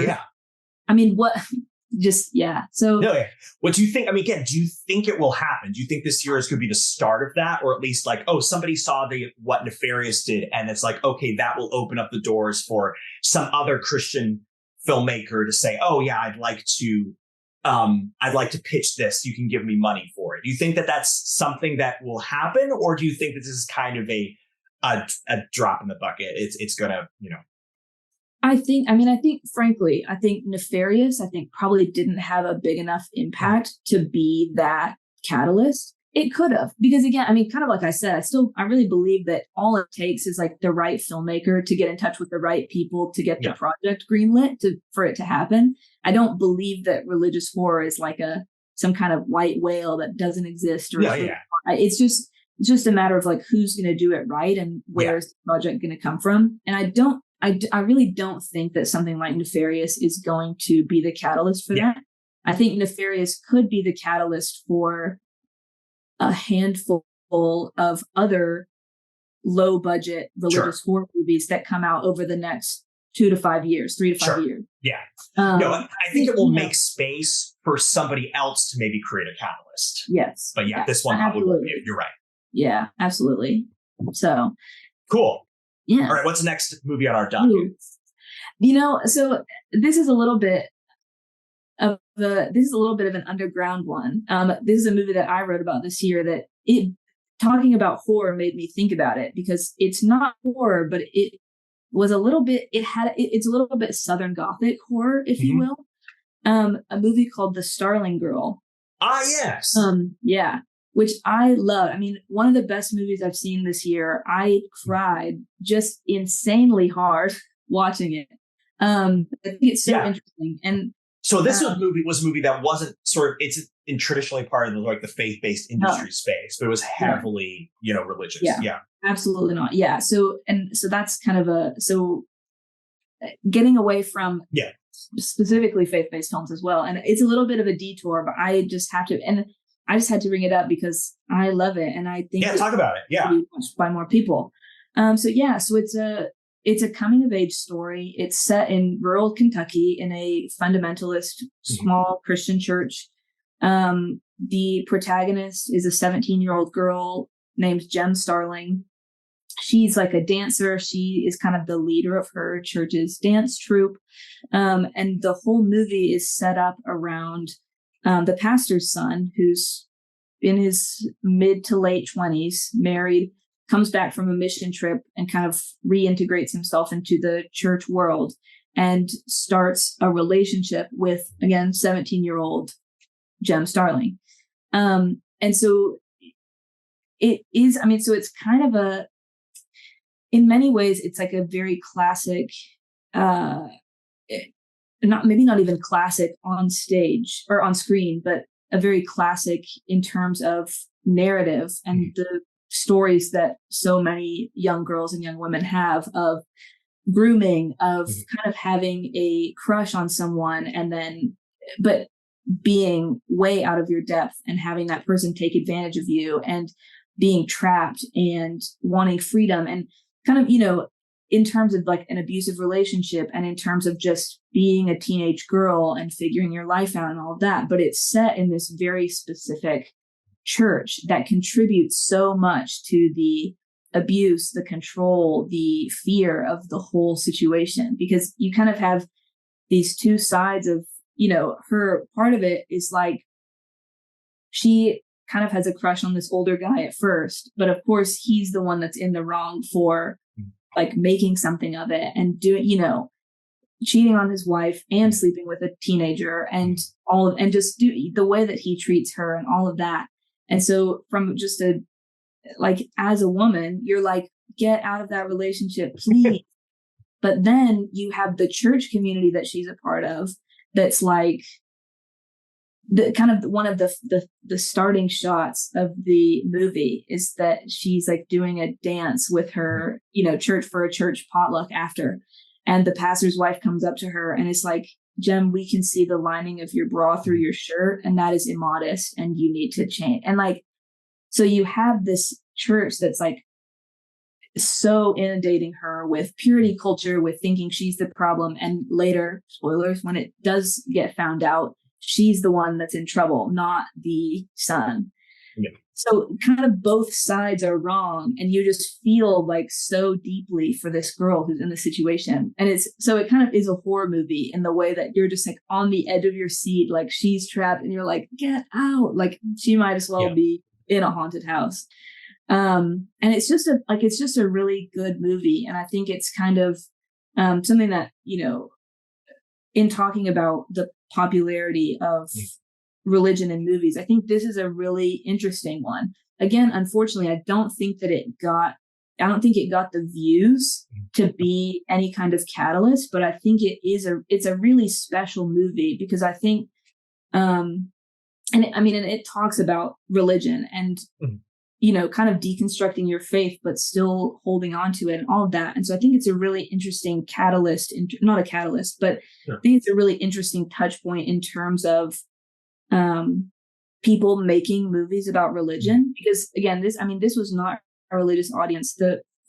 So what do you think? Again, do you think it will happen? Do you think this year is going to be the start of that? Or at least like, oh, somebody saw what Nefarious did, and it's like, okay, that will open up the doors for some other Christian filmmaker to say, oh yeah, I'd like to pitch this. You can give me money for it. Do you think that that's something that will happen? Or do you think that this is kind of a drop in the bucket? It's gonna, I think frankly, Nefarious, probably didn't have a big enough impact to be that catalyst. It could have, because again, kind of like I said, I really believe that all it takes is like the right filmmaker to get in touch with the right people to get the project greenlit for it to happen. I don't believe that religious horror is like some kind of white whale that doesn't exist. It's just a matter of like, who's going to do it right and where's the project going to come from. And I really don't think that something like Nefarious is going to be the catalyst for that. I think Nefarious could be the catalyst for a handful of other low budget religious horror movies that come out over the next 2 to 5 years, 3 to 5 Sure. years. Yeah. Um, No, I think it will you know, make space for somebody else to maybe create a catalyst. yes. But yeah, Yeah, this one probably won't be. absolutely. You're right. Yeah, absolutely. So, Cool. yeah. All right. What's the next movie on our docket? So this is a little bit of an underground one. This is a movie that I wrote about this year that talking about horror made me think about it, because it's not horror, but it was a little bit, it's a little bit Southern Gothic horror, if you will. A movie called The Starling Girl. Ah, yes. Yeah, which I love. I mean, one of the best movies I've seen this year. I cried just insanely hard watching it. I think it's so interesting. And so this was a movie that wasn't it's in traditionally part of the faith-based industry space, but it was heavily, religious. Yeah. Absolutely not. Yeah. So that's kind of getting away from specifically faith-based films as well. And it's a little bit of a detour, but I just had to bring it up because I love it. And I think talk about it. Yeah. Watched by more people. So it's a coming of age story. It's set in rural Kentucky in a fundamentalist small Christian church. The protagonist is a 17-year-old girl named Jem Starling. She's like a dancer. She is kind of the leader of her church's dance troupe. And the whole movie is set up around the pastor's son, who's in his mid to late 20s, married, comes back from a mission trip and kind of reintegrates himself into the church world and starts a relationship with, again, 17-year-old Jem Starling. And so it is, so it's kind of in many ways, it's like a very classic, not even classic on stage or on screen, but a very classic in terms of narrative and the stories that so many young girls and young women have of grooming, of kind of having a crush on someone but being way out of your depth and having that person take advantage of you and being trapped and wanting freedom and kind of, in terms of like an abusive relationship and in terms of just being a teenage girl and figuring your life out and all of that. But it's set in this very specific church that contributes so much to the abuse, the control, the fear of the whole situation, because you kind of have these two sides of, her part of it is like, she kind of has a crush on this older guy at first, but of course he's the one that's in the wrong for like making something of it and doing, cheating on his wife and sleeping with a teenager and just the way that he treats her and all of that. And so from just as a woman, you're like, get out of that relationship, please. But then you have the church community that she's a part of. That's like the kind of one of the starting shots of the movie is that she's like doing a dance with her, church for a church potluck after. And the pastor's wife comes up to her and it's like, Jem, we can see the lining of your bra through your shirt and that is immodest and you need to change. And like, so you have this church that's like so inundating her with purity culture, with thinking she's the problem. And later, spoilers, when it does get found out, she's the one that's in trouble, not the son. Yeah. So kind of both sides are wrong. And you just feel like so deeply for this girl who's in the situation. And it kind of is a horror movie in the way that you're just like on the edge of your seat, like she's trapped and you're like, get out. Like she might as well be in a haunted house. And it's just a really good movie. And I think it's kind of something that, in talking about the popularity of religion in movies, I think this is a really interesting one. Again, unfortunately, I don't think it got the views to be any kind of catalyst, but I think it's a really special movie because I think, and it talks about religion and, kind of deconstructing your faith, but still holding on to it and all of that. And so I think it's a really interesting catalyst, not a catalyst, but I think it's a really interesting touch point in terms of people making movies about religion, because again, this was not a religious audience,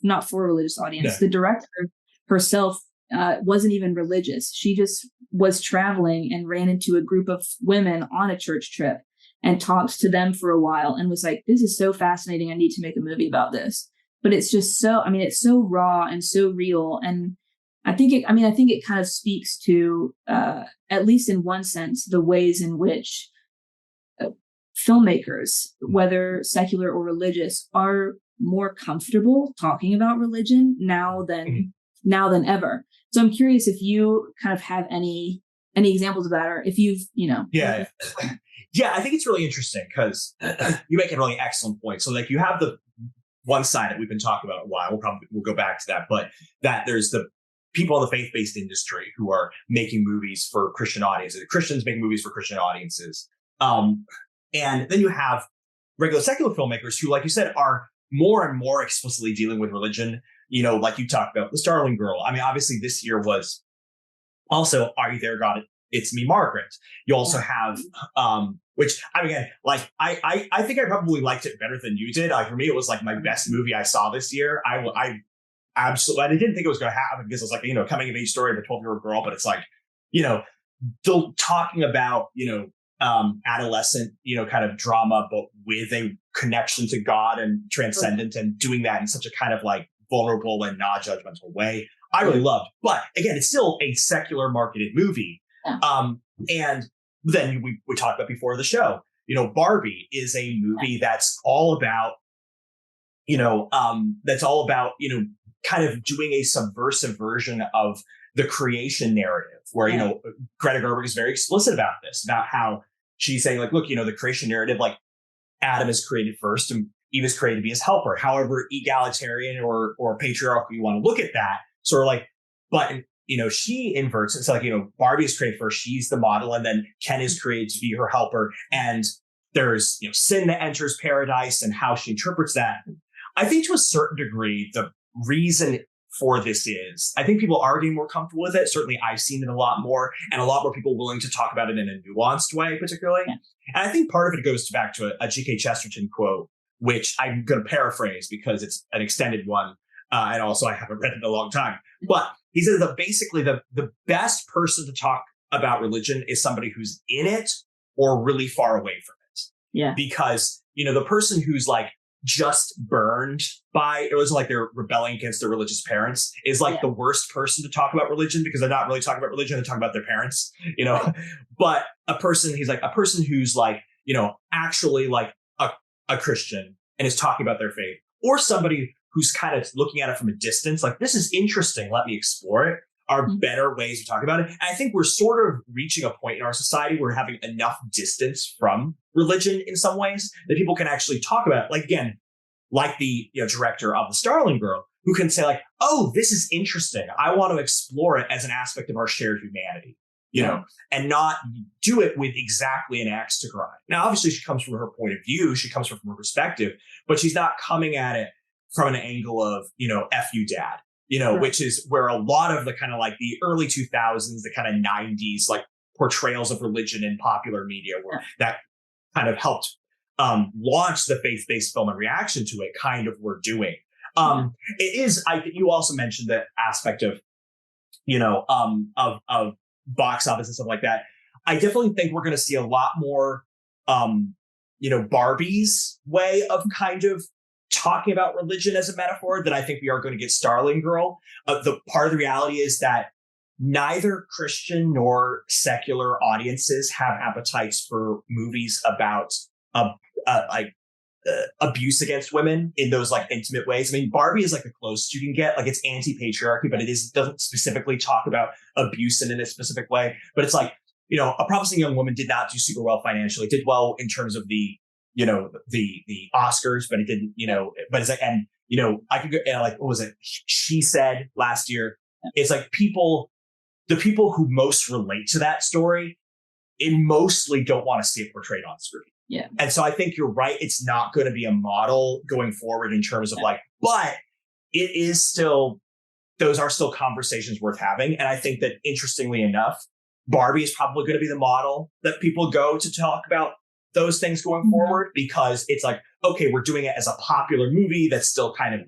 not for a religious audience. The director herself wasn't even religious. She just was traveling and ran into a group of women on a church trip and talked to them for a while and was like, this is so fascinating. I need to make a movie about this. But it's just so, I mean, it's so raw and so real. And I think it kind of speaks to, at least in one sense, the ways in which filmmakers, whether secular or religious, are more comfortable talking about religion now than ever. So I'm curious if you kind of have any examples of that, or if you've, Yeah. Yeah, I think it's really interesting because you make a really excellent point. So like you have the one side that we've been talking about a while. We'll go back to that, but that there's the people in the faith-based industry who are making movies for Christian audiences, Christians making movies for Christian audiences. And then you have regular secular filmmakers who, like you said, are more and more explicitly dealing with religion. Like you talked about the Starling Girl. I mean, obviously this year was also Are You There, God? It's Me, Margaret. You also have, which again, like I think I probably liked it better than you did. For me, it was like my best movie I saw this year. I absolutely, I didn't think it was going to happen because it was like, coming of age story of a 12-year-old girl, but it's like, still talking about, adolescent, kind of drama, but with a connection to God and transcendent, and doing that in such a kind of like vulnerable and non-judgmental way. I really loved, but again, it's still a secular marketed movie. Yeah. And then we talked about before the show, Barbie is a movie that's all about, kind of doing a subversive version of the creation narrative where, Greta Gerwig is very explicit about this, about how she's saying like, look, the creation narrative, like Adam is created first and Eve is created to be his helper, however egalitarian or patriarchal you want to look at that. Sort of like, but she inverts. It's like, Barbie is created first. She's the model. And then Ken is created to be her helper. And there's, sin that enters paradise and how she interprets that. I think to a certain degree, the reason for this is, I think people are getting more comfortable with it. Certainly I've seen it a lot more, and a lot more people willing to talk about it in a nuanced way, particularly. Yeah. And I think part of it goes back to a G.K. Chesterton quote, which I'm going to paraphrase because it's an extended one. And also I haven't read it in a long time. But he says that basically the best person to talk about religion is somebody who's in it or really far away from it. Yeah. Because, the person who's like just burned by, it was like they're rebelling against their religious parents, is like the worst person to talk about religion, because they're not really talking about religion, they're talking about their parents, But a person who's like, actually like a Christian and is talking about their faith, or somebody who's kind of looking at it from a distance, like, this is interesting, let me explore it, are better ways of talking about it. And I think we're sort of reaching a point in our society where we're having enough distance from religion in some ways that people can actually talk about it. Like, again, like the director of The Starling Girl, who can say like, oh, this is interesting. I want to explore it as an aspect of our shared humanity, and not do it with exactly an axe to grind. Now, obviously, she comes from her point of view. She comes from her perspective, but she's not coming at it from an angle of, F you, dad. Right. Which is where a lot of the kind of like the early 2000s, the kind of 90s, like portrayals of religion in popular media were that kind of helped launch the faith-based film and reaction to it kind of were doing. It is, you also mentioned the aspect of, of box office and stuff like that. I definitely think we're going to see a lot more, Barbie's way of kind of talking about religion as a metaphor that I think we are going to get Starling Girl. The part of the reality is that neither Christian nor secular audiences have appetites for movies about abuse against women in those like intimate ways. I mean, Barbie is like the closest you can get. Like, it's anti-patriarchy, but it doesn't specifically talk about abuse in a specific way. But it's like, A Promising Young Woman did not do super well financially. It did well in terms of the Oscars, but it didn't, but it's like, and, I could go, like, what was it? She Said last year. It's like the people who most relate to that story, it mostly don't want to see it portrayed on screen. Yeah. And so I think you're right. It's not going to be a model going forward in terms of like, but it is still, those are still conversations worth having. And I think that, interestingly enough, Barbie is probably going to be the model that people go to talk about those things going forward, because it's like, okay, we're doing it as a popular movie that's still kind of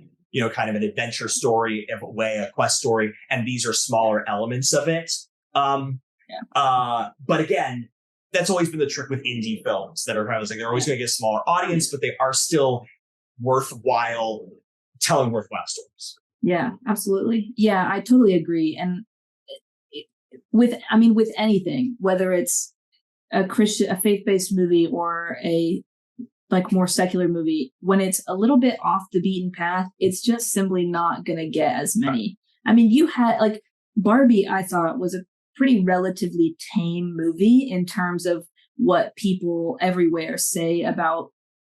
kind of an adventure story of a way, a quest story, and these are smaller elements of it. But again, that's always been the trick with indie films that are kind of like, they're always going to get a smaller audience, but they are still telling worthwhile stories. Yeah, absolutely. Yeah, I totally agree. And with anything, whether it's a faith-based movie or a like more secular movie, when it's a little bit off the beaten path, it's just simply not going to get as many. I mean, you had like Barbie, I thought was a pretty relatively tame movie in terms of what people everywhere say about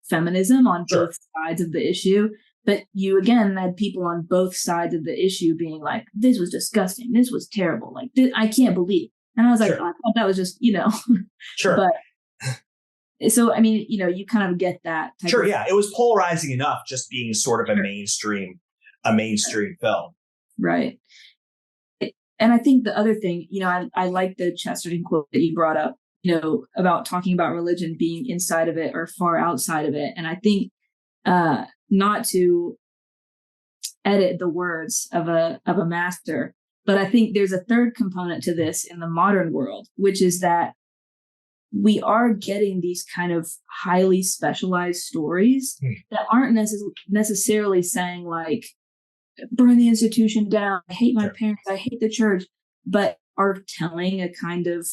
feminism on both sides of the issue. But you again had people on both sides of the issue being like, this was disgusting, this was terrible, like I can't believe. And I was like, oh, I thought that was just, But so, I mean, you kind of get that. Yeah. It was polarizing enough just being sort of a mainstream film. Right. And I think the other thing, I like the Chesterton quote that you brought up, about talking about religion being inside of it or far outside of it. And I think not to edit the words of a master, but I think there's a third component to this in the modern world, which is that we are getting these kind of highly specialized stories that aren't necessarily saying like, burn the institution down, I hate my parents, I hate the church, but are telling a kind of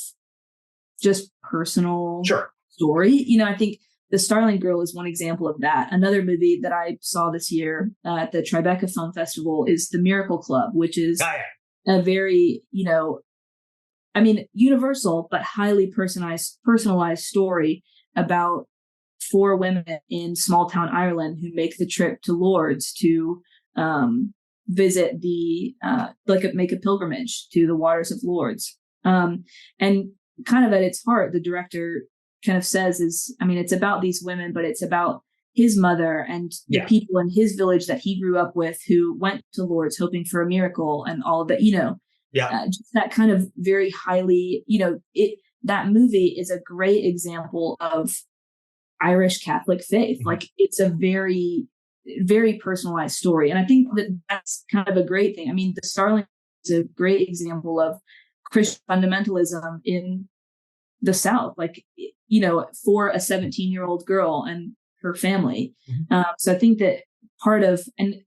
just personal story. I think The Starling Girl is one example of that. Another movie that I saw this year at the Tribeca Film Festival is The Miracle Club, which is a very, universal but highly personalized story about 4 women in small town Ireland who make the trip to Lourdes to visit make a pilgrimage to the waters of Lourdes. And kind of at its heart, the director kind of says it's about these women, but it's about his mother and the people in his village that he grew up with who went to Lourdes hoping for a miracle and all of that, just that kind of very highly, that movie is a great example of Irish Catholic faith. Like it's a very, very personalized story. And I think that's kind of a great thing. I mean, The Starling is a great example of Christian fundamentalism in the South, like, for a 17-year-old girl and her family. So I think that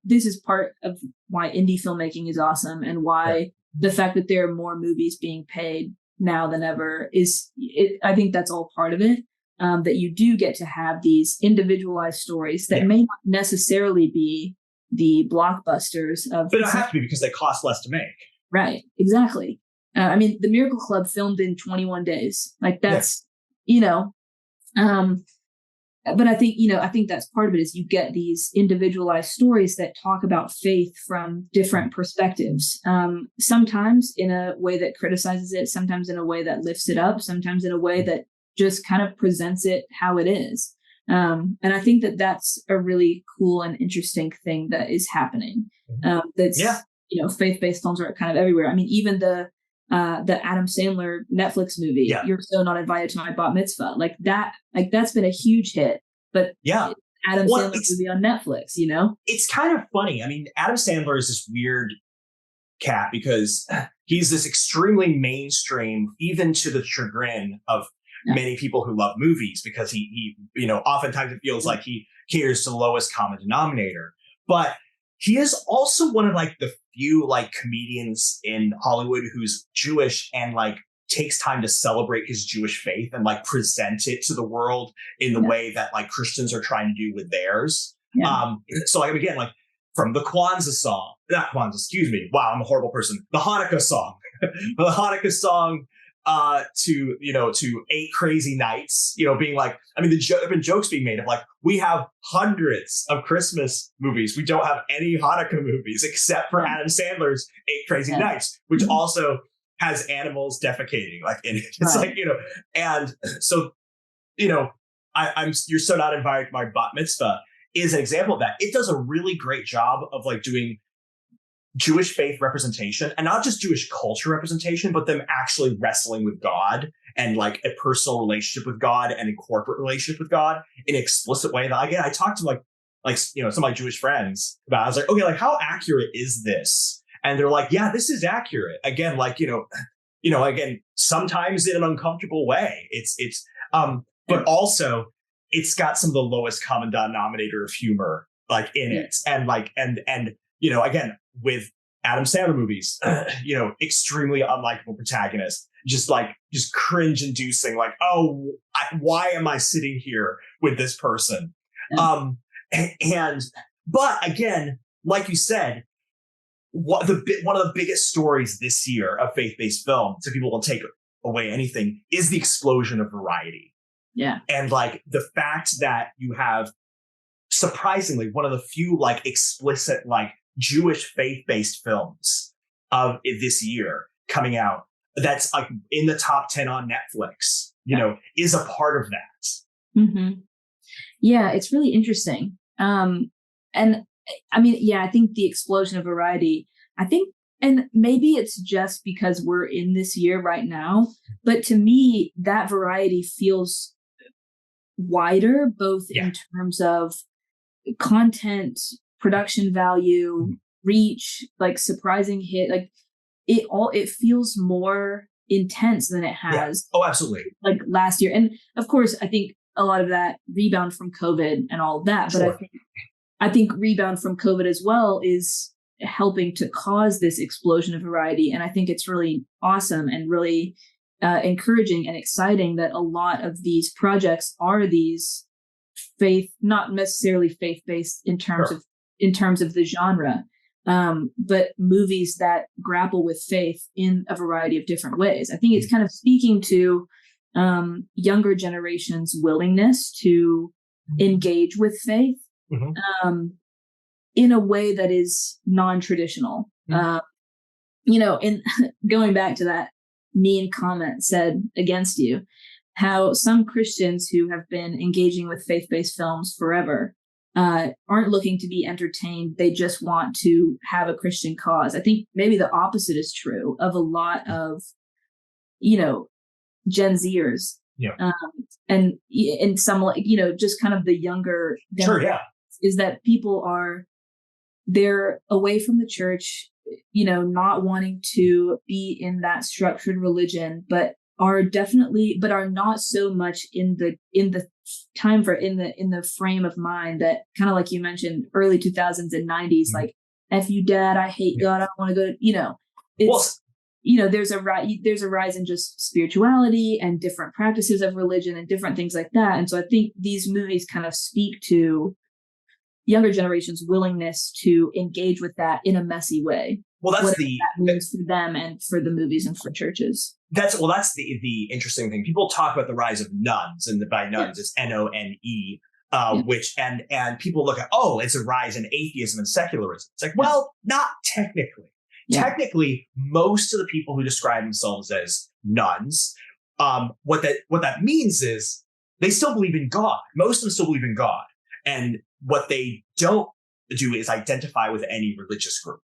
this is part of why indie filmmaking is awesome and why the fact that there are more movies being paid now than ever I think that's all part of it. That you do get to have these individualized stories that may not necessarily be the blockbusters of. But it have to be because they cost less to make. Right. Exactly. The Miracle Club filmed in 21 days. Like that's, but I think that's part of it is you get these individualized stories that talk about faith from different perspectives. Sometimes in a way that criticizes it, sometimes in a way that lifts it up, sometimes in a way that just kind of presents it how it is. And I think that that's a really cool and interesting thing that is happening. Faith-based films are kind of everywhere. I mean, even the Adam Sandler Netflix movie, You're So Not Invited to My Bat Mitzvah, that's been a huge hit, but Adam Sandler movie on Netflix, It's kind of funny. I mean, Adam Sandler is this weird cat because he's this extremely mainstream, even to the chagrin of many people who love movies, because he oftentimes it feels like he caters to the lowest common denominator. But he is also one of the few comedians in Hollywood who's Jewish and takes time to celebrate his Jewish faith and present it to the world in the way that Christians are trying to do with theirs. So again, from the not Kwanzaa, excuse me. Wow, I'm a horrible person. The Hanukkah song, to 8 Crazy Nights, being there have been jokes being made of we have hundreds of Christmas movies. We don't have any Hanukkah movies except for Adam Sandler's 8 Crazy Nights, which also has animals defecating in it. It's and so, You're So Not Invited to My Bat Mitzvah is an example of that. It does a really great job of doing Jewish faith representation, and not just Jewish culture representation, but them actually wrestling with God and a personal relationship with God and a corporate relationship with God in an explicit way. That again, I talked to some of my Jewish friends about. I was like, okay, like how accurate is this? And they're like, yeah, this is accurate. Again, again, sometimes in an uncomfortable way. But also it's got some of the lowest common denominator of humor like in it, and again with Adam Sandler movies, extremely unlikable protagonist, just cringe inducing, like, oh, why am I sitting here with this person? But again, like you said, one of the biggest stories this year of faith-based film, so people will take away anything, is the explosion of variety. Yeah. And like the fact that you have surprisingly one of the few like explicit like Jewish faith-based films of this year coming out that's like in the top 10 on Netflix, is a part of that. Mm-hmm. Yeah, it's really interesting. And I mean, yeah, I think the explosion of variety, and maybe it's just because we're in this year right now, but to me, that variety feels wider, both in terms of content, production value, reach, like surprising hit, like it feels more intense than it has. Oh, absolutely. Like last year. And of course, I think a lot of that rebound from COVID and all of that, sure. But I think rebound from COVID as well is helping to cause this explosion of variety. And I think it's really awesome and really encouraging and exciting that a lot of these projects are these not necessarily faith-based in terms of the genre, but movies that grapple with faith in a variety of different ways. I think it's kind of speaking to younger generations' willingness to engage with faith in a way that is non-traditional. In going back to that mean comment said against you, how some Christians who have been engaging with faith-based films forever aren't looking to be entertained. They just want to have a Christian cause. I think maybe the opposite is true of a lot of, Gen Zers. Yeah. And some, like, just kind of the younger is that people they're away from the church, not wanting to be in that structured religion, but are not so much in the frame of mind that, kind of like you mentioned, early 2000s and 90s, like, F you dad, I hate God, I don't want to go, it's, there's a rise in just spirituality and different practices of religion and different things like that. And so I think these movies kind of speak to younger generation's willingness to engage with that in a messy way. Well, that's that means for them and for the movies and for churches. That's the interesting thing. People talk about the rise of nuns, and by nuns it's NONE, which and people look at, it's a rise in atheism and secularism. It's like, well, not technically. Yeah. Technically, most of the people who describe themselves as nuns, what that means is they still believe in God. Most of them still believe in God, and what they don't do is identify with any religious group.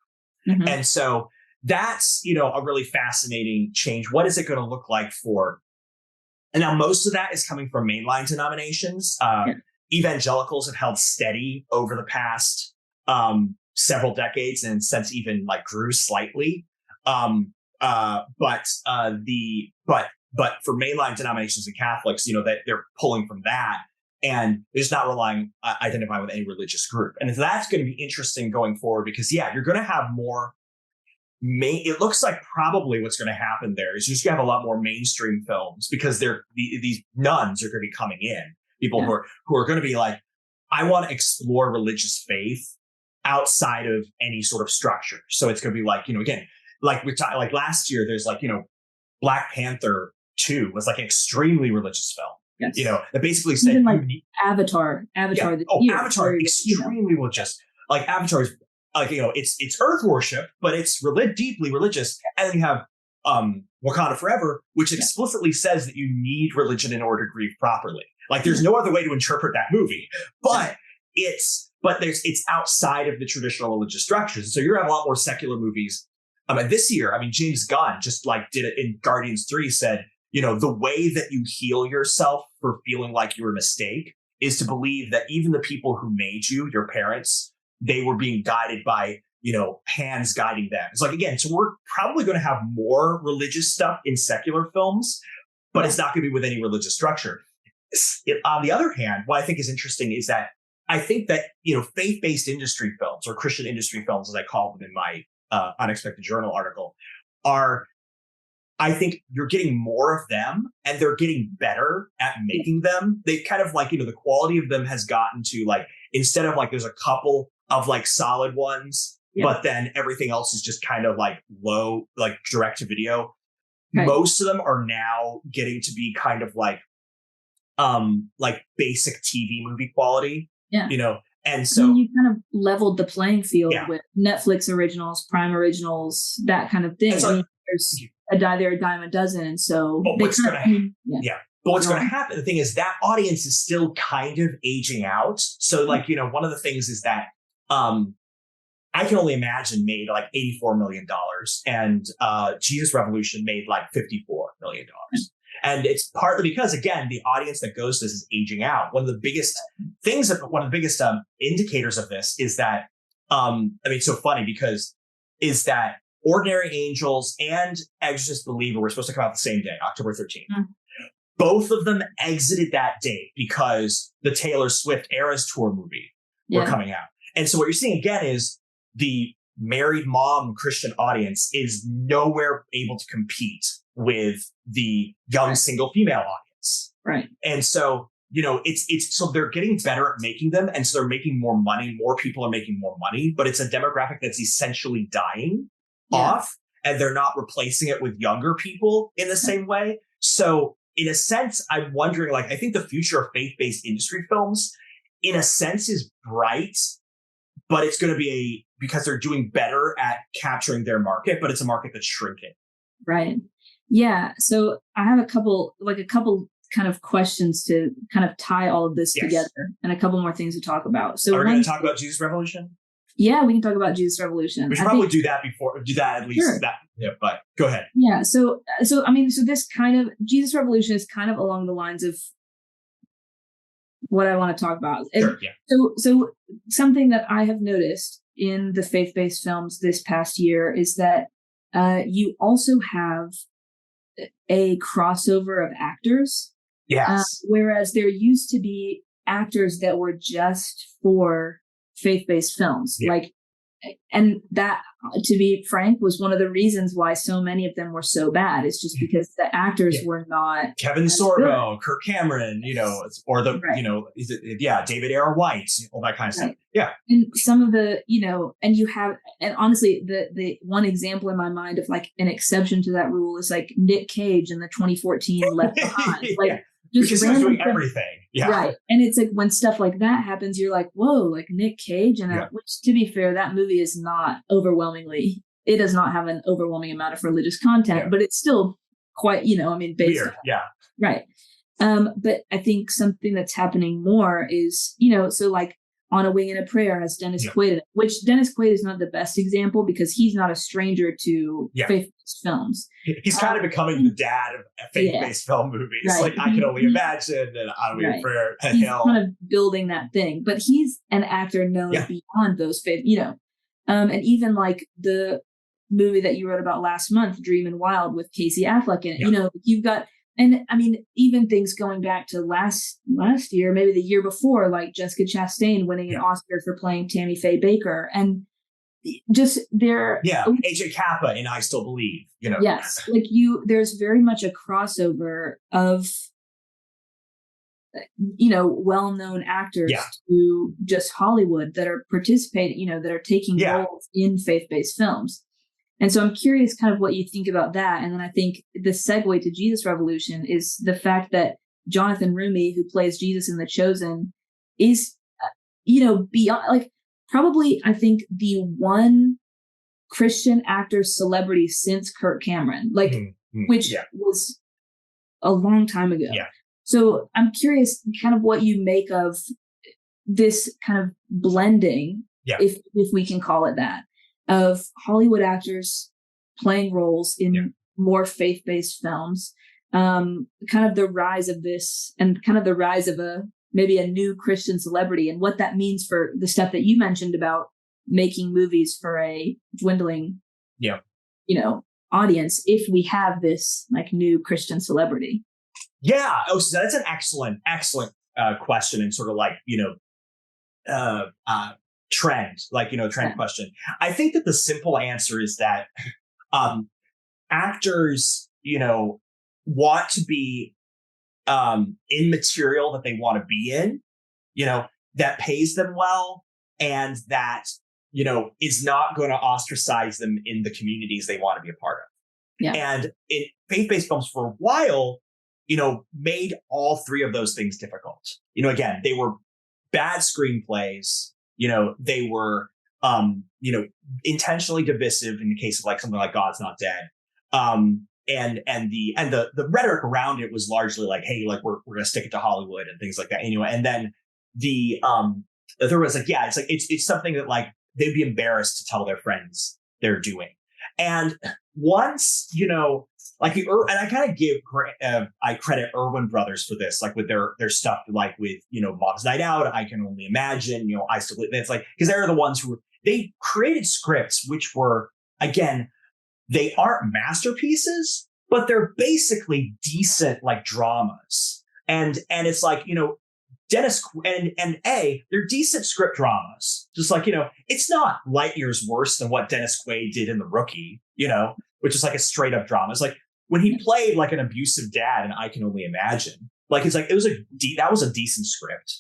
Mm-hmm. And so that's, a really fascinating change. What is it going to look like and now most of that is coming from mainline denominations. Evangelicals have held steady over the past several decades, and since even like grew slightly. But for mainline denominations and Catholics, that they're pulling from that, and they're just not identifying with any religious group. And that's going to be interesting going forward, because you're going to have more. It looks like probably what's going to happen there is you're just going to have a lot more mainstream films, because these nuns are going to be coming in, people who are going to be like, I want to explore religious faith outside of any sort of structure. So it's going to be like, again, like we talked, like last year, there's like, Black Panther 2 was like an extremely religious film. Yes. That basically said, even like Avatar. Avatar, extremely religious. Like Avatar is like, it's earth worship, but it's deeply religious. And then you have Wakanda Forever, which explicitly says that you need religion in order to grieve properly. Like there's no other way to interpret that movie, but it's outside of the traditional religious structures. So you're gonna have a lot more secular movies. And this year, James Gunn just like did it in Guardians 3, said, the way that you heal yourself for feeling like you're a mistake is to believe that even the people who made you, your parents, they were being guided by, hands guiding them. It's like, again, so we're probably going to have more religious stuff in secular films, but it's not going to be with any religious structure. On the other hand, what I think is interesting is that I think that, faith-based industry films, or Christian industry films, as I call them in my Unexpected Journal article, I think you're getting more of them, and they're getting better at making them. They kind of the quality of them has gotten to instead of there's a couple of solid ones, but then everything else is just kind of low, direct to video. Right. Most of them are now getting to be kind of basic TV movie quality, and so you kind of leveled the playing field with Netflix originals, Prime originals, that kind of thing. There's they're a dime a dozen, and so but what's going to happen? The thing is that audience is still kind of aging out. So one of the things is that I can only imagine made $84 million, and Jesus Revolution made $54 million. And it's partly because, again, the audience that goes to this is aging out. One of the biggest indicators of this is that, it's so funny because is that Ordinary Angels and Exorcist Believer were supposed to come out the same day, October 13th. Mm. Both of them exited that date because the Taylor Swift Eras Tour movie were coming out. And so what you're seeing again is the married mom Christian audience is nowhere able to compete with the young single female audience. Right. And so, it's so they're getting better at making them. And so they're making more money. More people are making more money, but it's a demographic that's essentially dying off, and they're not replacing it with younger people in the same way. So in a sense, I'm wondering, I think the future of faith-based industry films, in a sense, is bright, but it's going to be because they're doing better at capturing their market, but it's a market that's shrinking. Right. Yeah. So I have a couple kind of questions to kind of tie all of this together, and a couple more things to talk about. So are we going to talk about Jesus Revolution? Yeah, we can talk about Jesus Revolution. We should probably do that at least. Sure. That. Yeah, but go ahead. Yeah. So this kind of Jesus Revolution is kind of along the lines of what I want to talk about. Sure, yeah. So something that I have noticed in the faith-based films this past year is that you also have a crossover of actors. Yes. Whereas there used to be actors that were just for faith-based films. And that, to be frank, was one of the reasons why so many of them were so bad. It's just because the actors were not Kevin Sorbo, Kirk Cameron, or David Ayer White, all that kind of stuff. Yeah. And some of the, and honestly, the one example in my mind of an exception to that rule is Nick Cage in the 2014 Left Behind. Because he was doing everything. Yeah. Right. And it's when stuff like that happens, you're whoa, Nick Cage. And which, to be fair, that movie is not it does not have an overwhelming amount of religious content, but it's still quite, based weird. on. Yeah. Right. But I think something that's happening more is, On a Wing and a Prayer has Dennis Quaid in it, which Dennis Quaid is not the best example because he's not a stranger to faith-based films. He's kind of becoming the dad of faith-based film movies. Right. I Can Only Imagine and On a Wing and a Prayer. And he's kind of building that thing, but he's an actor known beyond those faith, and even the movie that you wrote about last month, Dreamin' Wild, with Casey Affleck in it. You've got. And even things going back to last year, maybe the year before, Jessica Chastain winning an Oscar for playing Tammy Faye Baker, and just there. Yeah, AJ Kappa in I Still Believe. Yes, there's very much a crossover of well-known actors to just Hollywood that are participating, that are taking roles in faith-based films. And so I'm curious kind of what you think about that. And then I think the segue to Jesus Revolution is the fact that Jonathan Rumi, who plays Jesus in The Chosen, is, beyond, probably, I think, the one Christian actor celebrity since Kirk Cameron, which was a long time ago. Yeah. So I'm curious kind of what you make of this kind of blending, if we can call it that, of Hollywood actors playing roles in more faith-based films, kind of the rise of this, and kind of the rise of a maybe a new Christian celebrity, and what that means for the stuff that you mentioned about making movies for a dwindling, Yeah. audience, if we have this like new Christian celebrity. Yeah. Oh, so that's an excellent question, and sort of like, trend, like, trend question. I think that the simple answer is that actors, want to be in material that they want to be in, that pays them well, and that, is not going to ostracize them in the communities they want to be a part of. Yeah. And faith-based films for a while, made all three of those things difficult. Again, they were bad screenplays. They were, intentionally divisive in the case of like something like God's Not Dead. And the rhetoric around it was largely like, hey, like we're going to stick it to Hollywood and things like that. And then the third was like, yeah, it's something that like they'd be embarrassed to tell their friends they're doing. And once, like and I kind of give I credit Irwin Brothers for this, like with their stuff, like with Mom's Night Out, I Can Only Imagine, I Still Live. It's like, because they're the ones who they created scripts which were, again, they aren't masterpieces, but they're basically decent like dramas. And it's like, Dennis they're decent script dramas. Just like, it's not light years worse than what Dennis Quaid did in The Rookie, which is like a straight up drama. It's like when he played like an abusive dad in I Can Only Imagine, like, it's like, that was a decent script,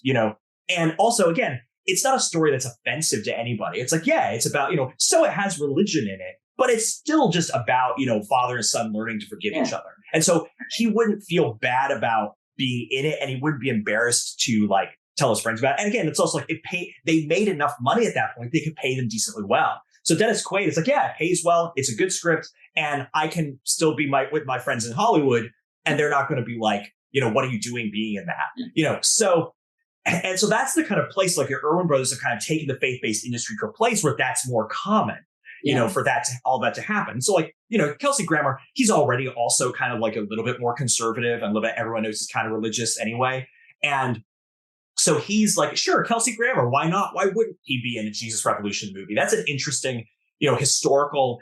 and also, again, it's not a story that's offensive to anybody. It's like, yeah, it's about, so it has religion in it, but it's still just about, father and son learning to forgive each other. And so he wouldn't feel bad about being in it, and he wouldn't be embarrassed to like tell his friends about it. And again, it's also like they made enough money at that point, they could pay them decently well. So Dennis Quaid, it's like, yeah, it pays well, it's a good script, and I can still be with my friends in Hollywood, and they're not going to be like, what are you doing being in that? So that's the kind of place like your Irwin Brothers have kind of taken the faith-based industry to a place where that's more common. For all that to happen. So like, Kelsey Grammer, he's already also kind of like a little bit more conservative, and a little bit, everyone knows he's kind of religious anyway. And so he's like, sure, Kelsey Grammer, why not? Why wouldn't he be in a Jesus Revolution movie? That's an interesting, historical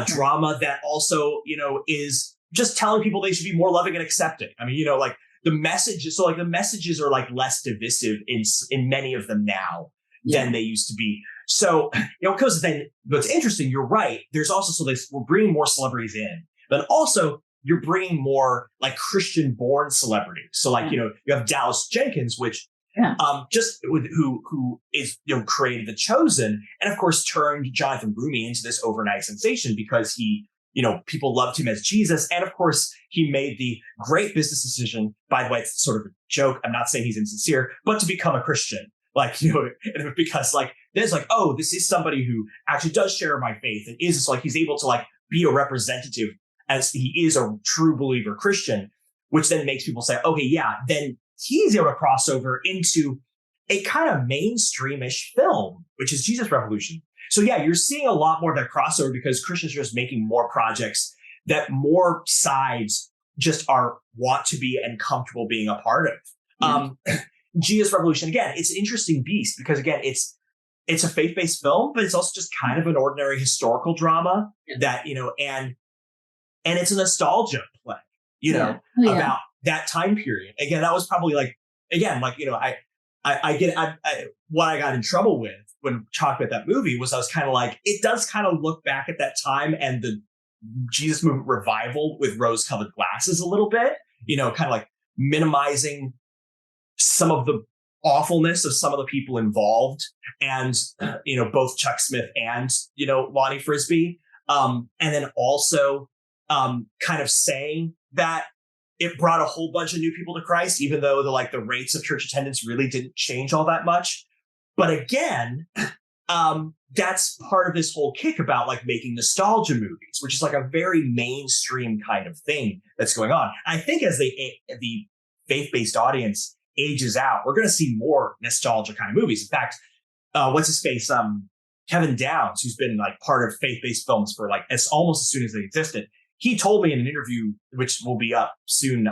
drama that also, is just telling people they should be more loving and accepting. I mean, like the messages, so like the messages are like less divisive in many of them now than they used to be. So, because then what's interesting, you're right. There's also, so we're bringing more celebrities in, but also you're bringing more like Christian born celebrities. So like, you have Dallas Jenkins, which who is, created The Chosen, and of course turned Jonathan Brumi into this overnight sensation because he, people loved him as Jesus. And of course he made the great business decision, by the way, it's sort of a joke, I'm not saying he's insincere, but to become a Christian. Like, because like, there's like, oh, this is somebody who actually does share my faith, and is like, he's able to like be a representative as he is a true believer Christian, which then makes people say, okay, yeah, then he's able to cross over into a kind of mainstreamish film, which is Jesus Revolution. So yeah, you're seeing a lot more of that crossover because Christians are just making more projects that more sides just want to be and comfortable being a part of. Jesus Revolution, again, it's an interesting beast because, again, it's a faith-based film, but it's also just kind of an ordinary historical drama that, and it's a nostalgia play, about that time period. Again, that was probably like, again, like, what I got in trouble with when talking about that movie was I was kind of like, it does kind of look back at that time and the Jesus movement revival with rose-colored glasses a little bit, kind of like minimizing some of the awfulness of some of the people involved, and both Chuck Smith and Lonnie Frisbee, and then also kind of saying that it brought a whole bunch of new people to Christ, even though the rates of church attendance really didn't change all that much. But again, that's part of this whole kick about like making nostalgia movies, which is like a very mainstream kind of thing that's going on. I think as the faith-based audience ages out, we're going to see more nostalgia kind of movies. In fact, what's his face? Kevin Downs, who's been like part of faith-based films for like almost as soon as they existed. He told me in an interview, which will be up soon,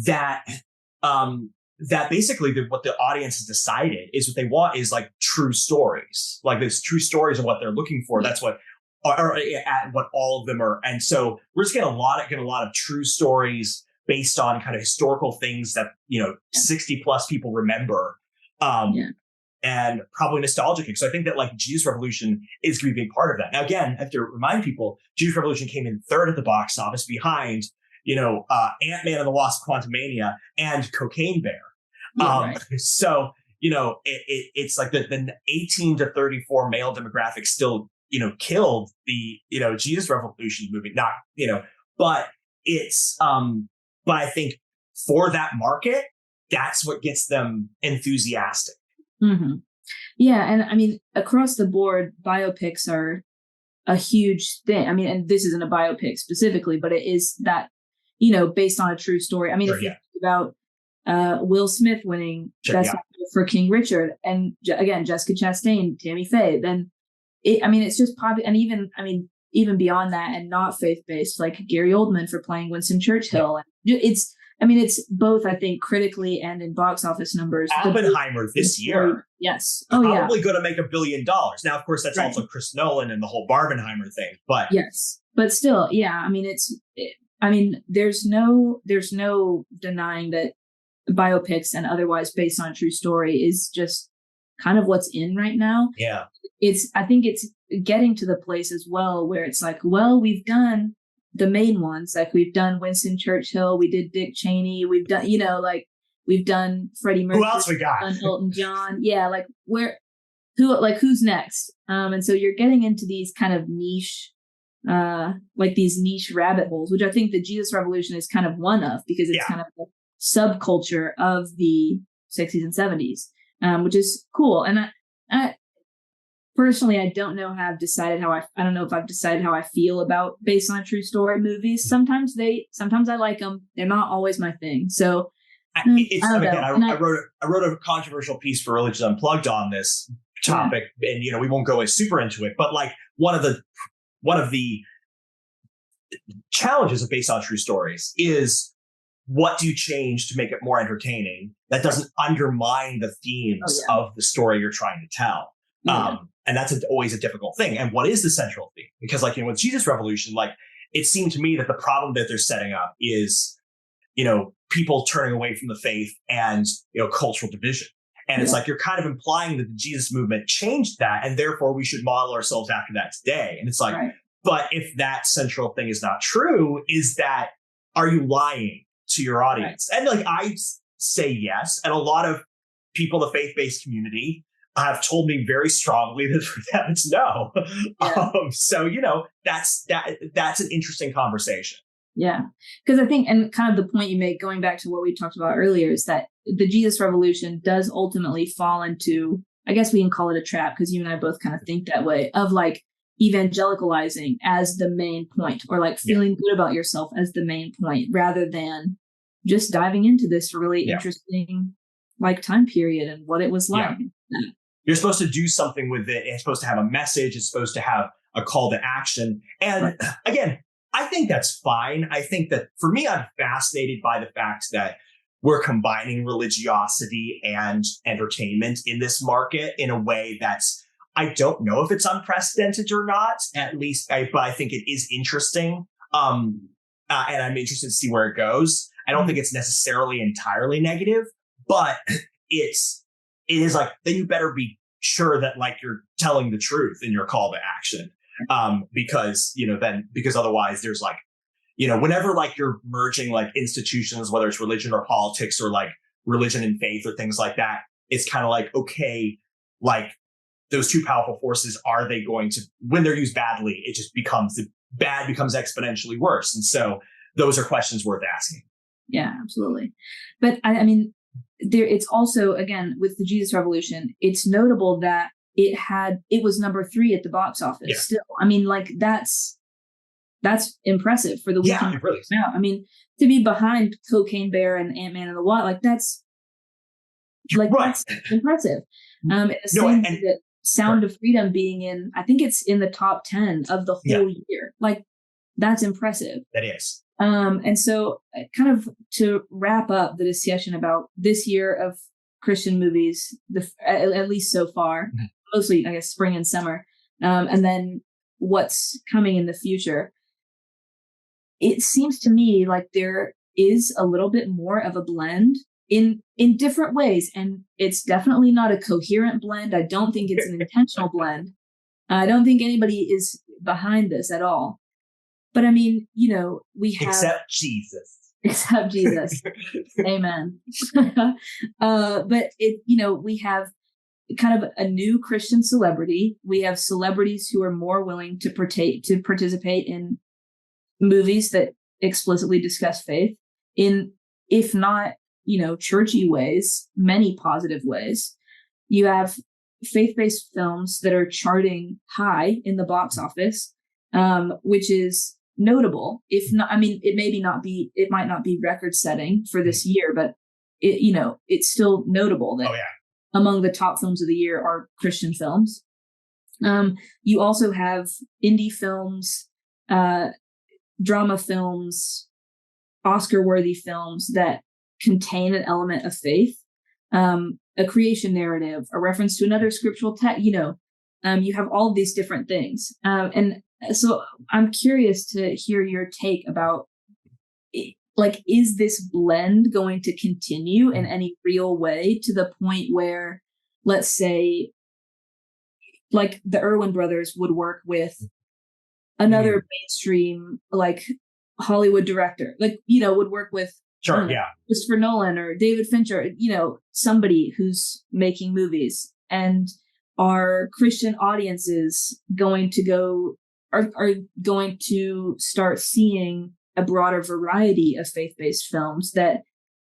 that that basically what the audience has decided is what they want is like true stories. Like there's true stories of what they're looking for. That's what, or at what all of them are. And so we're just getting a lot of true stories based on kind of historical things that, 60 plus people remember. And probably nostalgic. So I think that like Jesus Revolution is going to be a big part of that. Now, again, I have to remind people, Jesus Revolution came in third at the box office behind, Ant-Man and the Wasp: Quantumania and Cocaine Bear. So, it's like the 18 to 34 male demographic still, killed the, Jesus Revolution movie. Not, but it's, but I think for that market, that's what gets them enthusiastic. Mm-hmm. Yeah. And I mean, across the board, biopics are a huge thing. I mean, and this isn't a biopic specifically, but it is that, based on a true story. I mean, if you think about Will Smith winning Best Actor for King Richard, and again, Jessica Chastain, Tammy Faye, then it's just popular. And even beyond that, and not faith-based, like Gary Oldman for playing Winston Churchill. Yeah. It's both, I think, critically and in box office numbers. Oppenheimer this year. Yes. Probably going to make $1 billion. Now, of course, that's also Chris Nolan and the whole Barbenheimer thing. But yes, but still, yeah. There's no denying that biopics and otherwise based on a true story is just kind of what's in right now. Yeah. I think it's getting to the place as well where it's like, well, we've done the main ones, like we've done Winston Churchill, we did Dick Cheney, we've done, we've done Freddie Mercury, who else we got? Done Elton John, yeah, who's next? And so you're getting into these kind of niche, these niche rabbit holes, which I think the Jesus Revolution is kind of one of, because it's kind of a subculture of the 60s and 70s, which is cool. And I personally, I don't know how I've decided I don't know if I've decided how I feel about based on a true story movies. Sometimes I like them. They're not always my thing. So I wrote a controversial piece for Religion Unplugged on this topic, and we won't go super into it. But like one of the challenges of based on true stories is, what do you change to make it more entertaining that doesn't undermine the themes of the story you're trying to tell? And that's always a difficult thing. And what is the central theme? Because with Jesus Revolution, it seemed to me that the problem that they're setting up is, people turning away from the faith and, cultural division. And it's like, you're kind of implying that the Jesus movement changed that, and therefore we should model ourselves after that today. And it's like, but if that central thing is not true, are you lying to your audience? And I say yes. And a lot of people in the faith-based community have told me very strongly that for them it's no. So, that's an interesting conversation. Yeah. Because I think, and kind of the point you make, going back to what we talked about earlier, is that the Jesus Revolution does ultimately fall into, I guess we can call it a trap, because you and I both kind of think that way, of evangelicalizing as the main point, or feeling good about yourself as the main point, rather than just diving into this really interesting time period and what it was like. Yeah. You're supposed to do something with it. It's supposed to have a message. It's supposed to have a call to action. And again, I think that's fine. I think that for me, I'm fascinated by the fact that we're combining religiosity and entertainment in this market in a way that's, I don't know if it's unprecedented or not, at least, but I think it is interesting. And I'm interested to see where it goes. I don't think it's necessarily entirely negative, but it is then you better be sure that you're telling the truth in your call to action. Because otherwise there's whenever you're merging institutions, whether it's religion or politics or religion and faith or things like that, it's kind of okay, those two powerful forces, are they going to, when they're used badly, it just becomes exponentially worse. And so those are questions worth asking. Yeah, absolutely. But it's also, again, with the Jesus Revolution, it's notable that it was number 3 at the box office. Yeah. Still, that's impressive for the weekend. Yeah, it really is. Now, to be behind Cocaine Bear and Ant-Man and the Wasp, that's impressive. That Sound of Freedom being in, I think it's in the top 10 of the whole year. That's impressive. That is. And so, kind of to wrap up the discussion about this year of Christian movies, at least so far, mostly, I guess, spring and summer, and then what's coming in the future. It seems to me like there is a little bit more of a blend in different ways, and it's definitely not a coherent blend. I don't think it's an intentional blend. I don't think anybody is behind this at all. But I mean, we have except Jesus. Except Jesus. Amen. But we have kind of a new Christian celebrity. We have celebrities who are more willing to participate in movies that explicitly discuss faith in, if not, churchy ways, many positive ways. You have faith-based films that are charting high in the box office, which is notable. If not, I mean, it might not be record-setting for this year, but it's still notable that among the top films of the year are Christian films. You also have indie films, drama films, Oscar-worthy films that contain an element of faith, a creation narrative, a reference to another scriptural text. You have all of these different things, and so I'm curious to hear your take about, like, is this blend going to continue in any real way to the point where, let's say, like the Erwin brothers would work with another mainstream, like, Hollywood director, like, would work with Christopher Nolan or David Fincher, somebody who's making movies, and are Christian audiences going to are going to start seeing a broader variety of faith-based films that,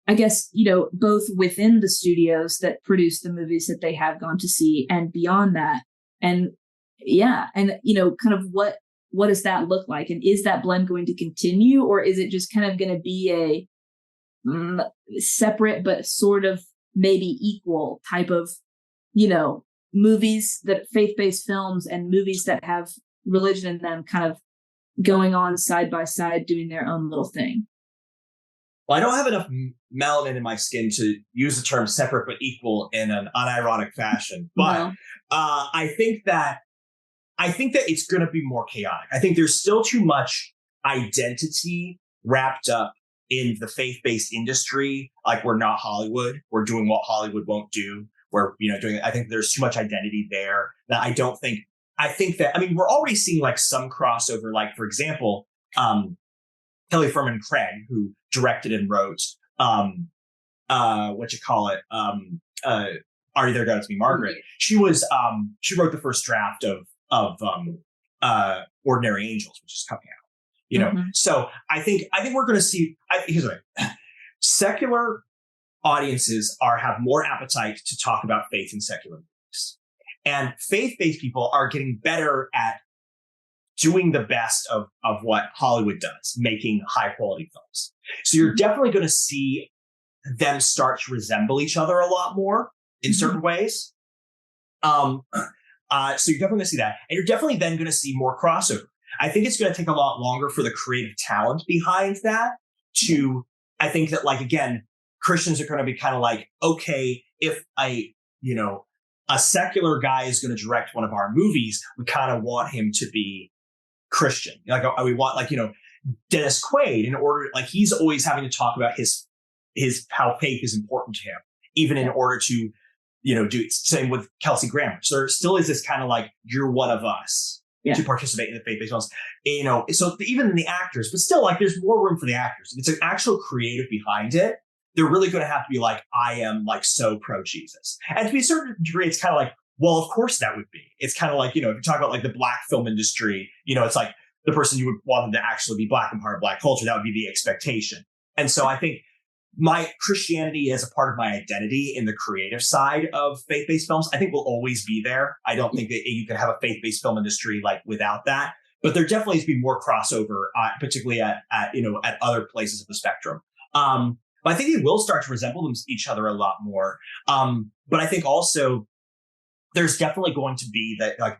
I guess, both within the studios that produce the movies that they have gone to see and beyond that. And kind of what does that look like? And is that blend going to continue, or is it just kind of going to be a separate but sort of maybe equal type of, movies, that faith-based films and movies that have religion in them kind of going on side by side doing their own little thing? Well, I don't have enough melanin in my skin to use the term separate but equal in an unironic fashion. But I think that it's going to be more chaotic. I think there's still too much identity wrapped up in the faith-based industry. Like, we're not Hollywood. We're doing what Hollywood won't do. We're, I think there's too much identity there that I think that, I mean, we're already seeing like some crossover, like, for example, Kelly Ferman Craig, who directed and wrote, Are You There, God? It's Me, Margaret. She wrote the first draft of Ordinary Angels, which is coming out. So I think we're going to see. Here's what secular audiences have more appetite to talk about faith in secular movies, and faith-based people are getting better at doing the best of what Hollywood does, making high quality films. So you're definitely going to see them start to resemble each other a lot more in certain ways. So you're definitely going to see that. And you're definitely then going to see more crossover. I think it's going to take a lot longer for the creative talent behind that to, I think that, like, again, Christians are going to be kind of like, okay, if a secular guy is going to direct one of our movies, we kind of want him to be Christian. Like, we want, like, Dennis Quaid, in order, like, he's always having to talk about his how faith is important to him, even in order to, do it. Same with Kelsey Grammer. So there still is this kind of like, you're one of us to participate in the faith-based films. So even in the actors, but still, like, there's more room for the actors. If it's an actual creative behind it, they're really going to have to be like, I am, like, so pro Jesus. And to be a certain degree, it's kind of like, well, of course that would be. It's kind of like, if you talk about like the black film industry, it's like the person you would want them to actually be black and part of black culture. That would be the expectation. And so I think my Christianity as a part of my identity in the creative side of faith-based films, I think will always be there. I don't think that you can have a faith-based film industry like without that, but there definitely needs to be more crossover, particularly at other places of the spectrum. But I think they will start to resemble each other a lot more. But I think also there's definitely going to be that, like,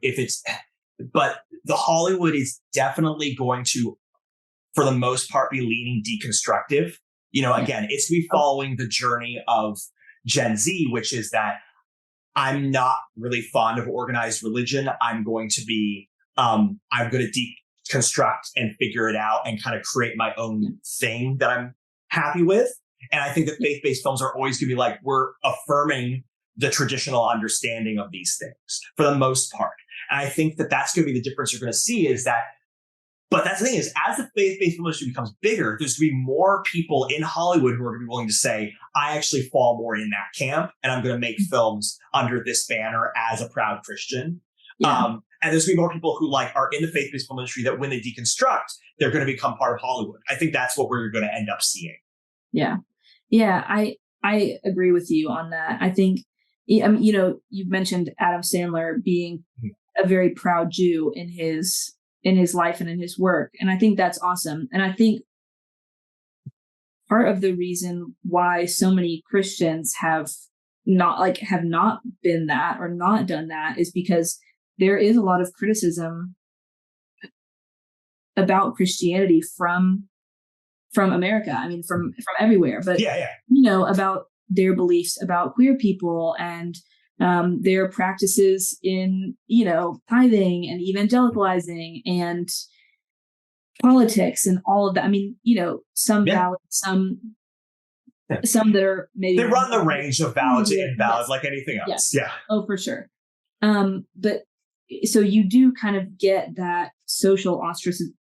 but the Hollywood is definitely going to for the most part, be leaning deconstructive. Again, it's going to be following the journey of Gen Z, which is that I'm not really fond of organized religion. I'm going to deconstruct and figure it out and kind of create my own thing that I'm happy with. And I think that faith-based films are always going to be like, we're affirming the traditional understanding of these things for the most part. And I think that that's going to be the difference you're going to see is that, but that's the thing is, as the faith-based film industry becomes bigger, there's going to be more people in Hollywood who are going to be willing to say, I actually fall more in that camp, and I'm going to make films under this banner as a proud Christian. Yeah. And there's going to be more people who are in the faith-based film industry that when they deconstruct, they're going to become part of Hollywood. I think that's what we're going to end up seeing. Yeah. Yeah. I agree with you on that. I think, you've mentioned Adam Sandler being a very proud Jew in his life and in his work. And I think that's awesome. And I think part of the reason why so many Christians have not been that or not done that is because there is a lot of criticism about Christianity from America. I mean, from everywhere, but about their beliefs about queer people and their practices in, tithing and evangelicalizing and politics and all of that. I mean, some valid, some that are maybe they run the range of valid to invalid, like anything else. Yeah. Oh, for sure. But so you do kind of get that social ostracism.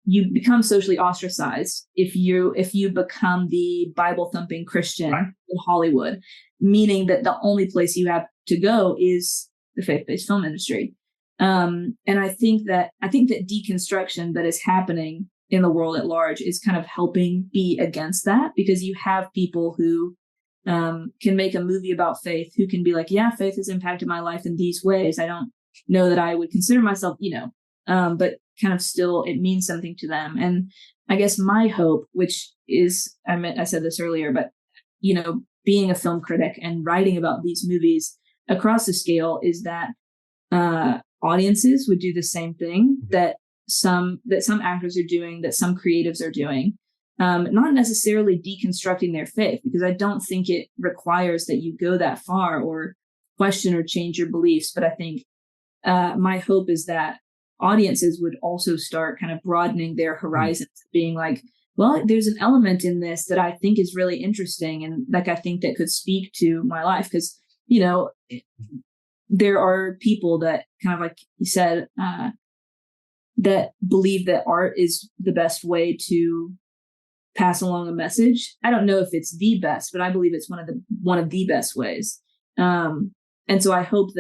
You become socially ostracized if you become the Bible thumping Christian in Hollywood, meaning that the only place you have to go is the faith-based film industry. And I think that deconstruction that is happening in the world at large is kind of helping be against that, because you have people who can make a movie about faith, who can be like, yeah, faith has impacted my life in these ways. I don't know that I would consider myself, but kind of still it means something to them. And I guess my hope, which is, I said this earlier, but, being a film critic and writing about these movies across the scale is that audiences would do the same thing that some actors are doing, that some creatives are doing, not necessarily deconstructing their faith, because I don't think it requires that you go that far or question or change your beliefs. But I think my hope is that audiences would also start kind of broadening their horizons, being like, well, there's an element in this that I think is really interesting, and I think that could speak to my life, because there are people that kind of, like you said, that believe that art is the best way to pass along a message. I don't know if it's the best, but I believe it's one of the best ways. And so I hope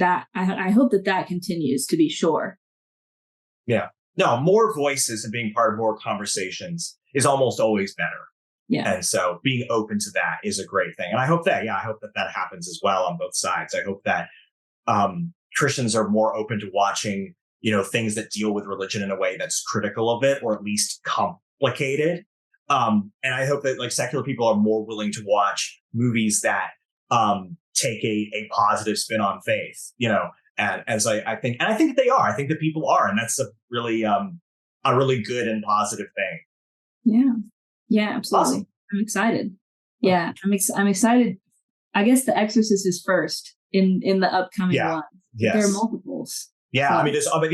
I hope that continues, to be sure. Yeah. No, more voices and being part of more conversations is almost always better. Yeah. And so being open to that is a great thing. And I hope that happens as well on both sides. I hope that Christians are more open to watching, things that deal with religion in a way that's critical of it, or at least complicated. And I hope that secular people are more willing to watch movies that take a positive spin on faith, and as I think that they are. I think that people are, and that's a really good and positive thing. Yeah. Yeah, absolutely. Awesome. I'm excited. Yeah, I'm excited. I guess The Exorcist is first in the upcoming one. Yes. There are multiples. Yeah, so. For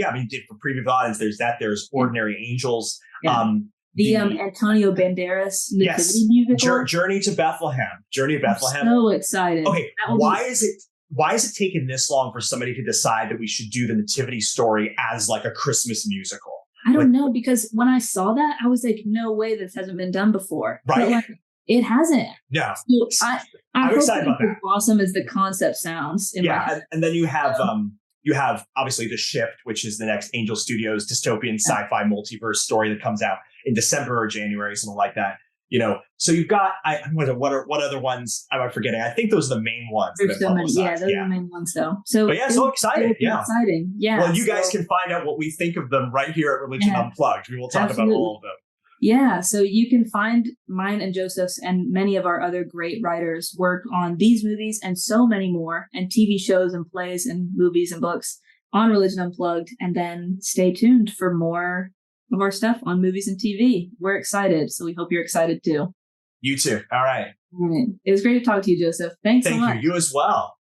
preview audience, there's Ordinary Angels. Yeah. The Antonio Banderas nativity musical. Journey to Bethlehem. I'm so excited. Okay, why is it taking this long for somebody to decide that we should do the nativity story as a Christmas musical? I don't know, because when I saw that, I was like, no way this hasn't been done before. Right. But it hasn't. Yeah. So I'm excited about that. As awesome as the concept sounds. And then you have obviously The Shift, which is the next Angel Studios dystopian sci-fi multiverse story that comes out in December or January, something like that. So you've got what other ones am I forgetting? I think those are the main ones. There's so many. Yeah, those are the main ones though. So, but so excited. Yeah, exciting. Yeah. Well, you guys can find out what we think of them right here at Religion Unplugged. We will talk about all of them. Yeah, so you can find mine and Joseph's and many of our other great writers' work on these movies and so many more, and TV shows and plays and movies and books on Religion Unplugged. And then stay tuned for more of our stuff on movies and TV. We're excited, so we hope you're excited too. You too. All right. All right. It was great to talk to you, Joseph. Thanks so much. Thank you. You as well.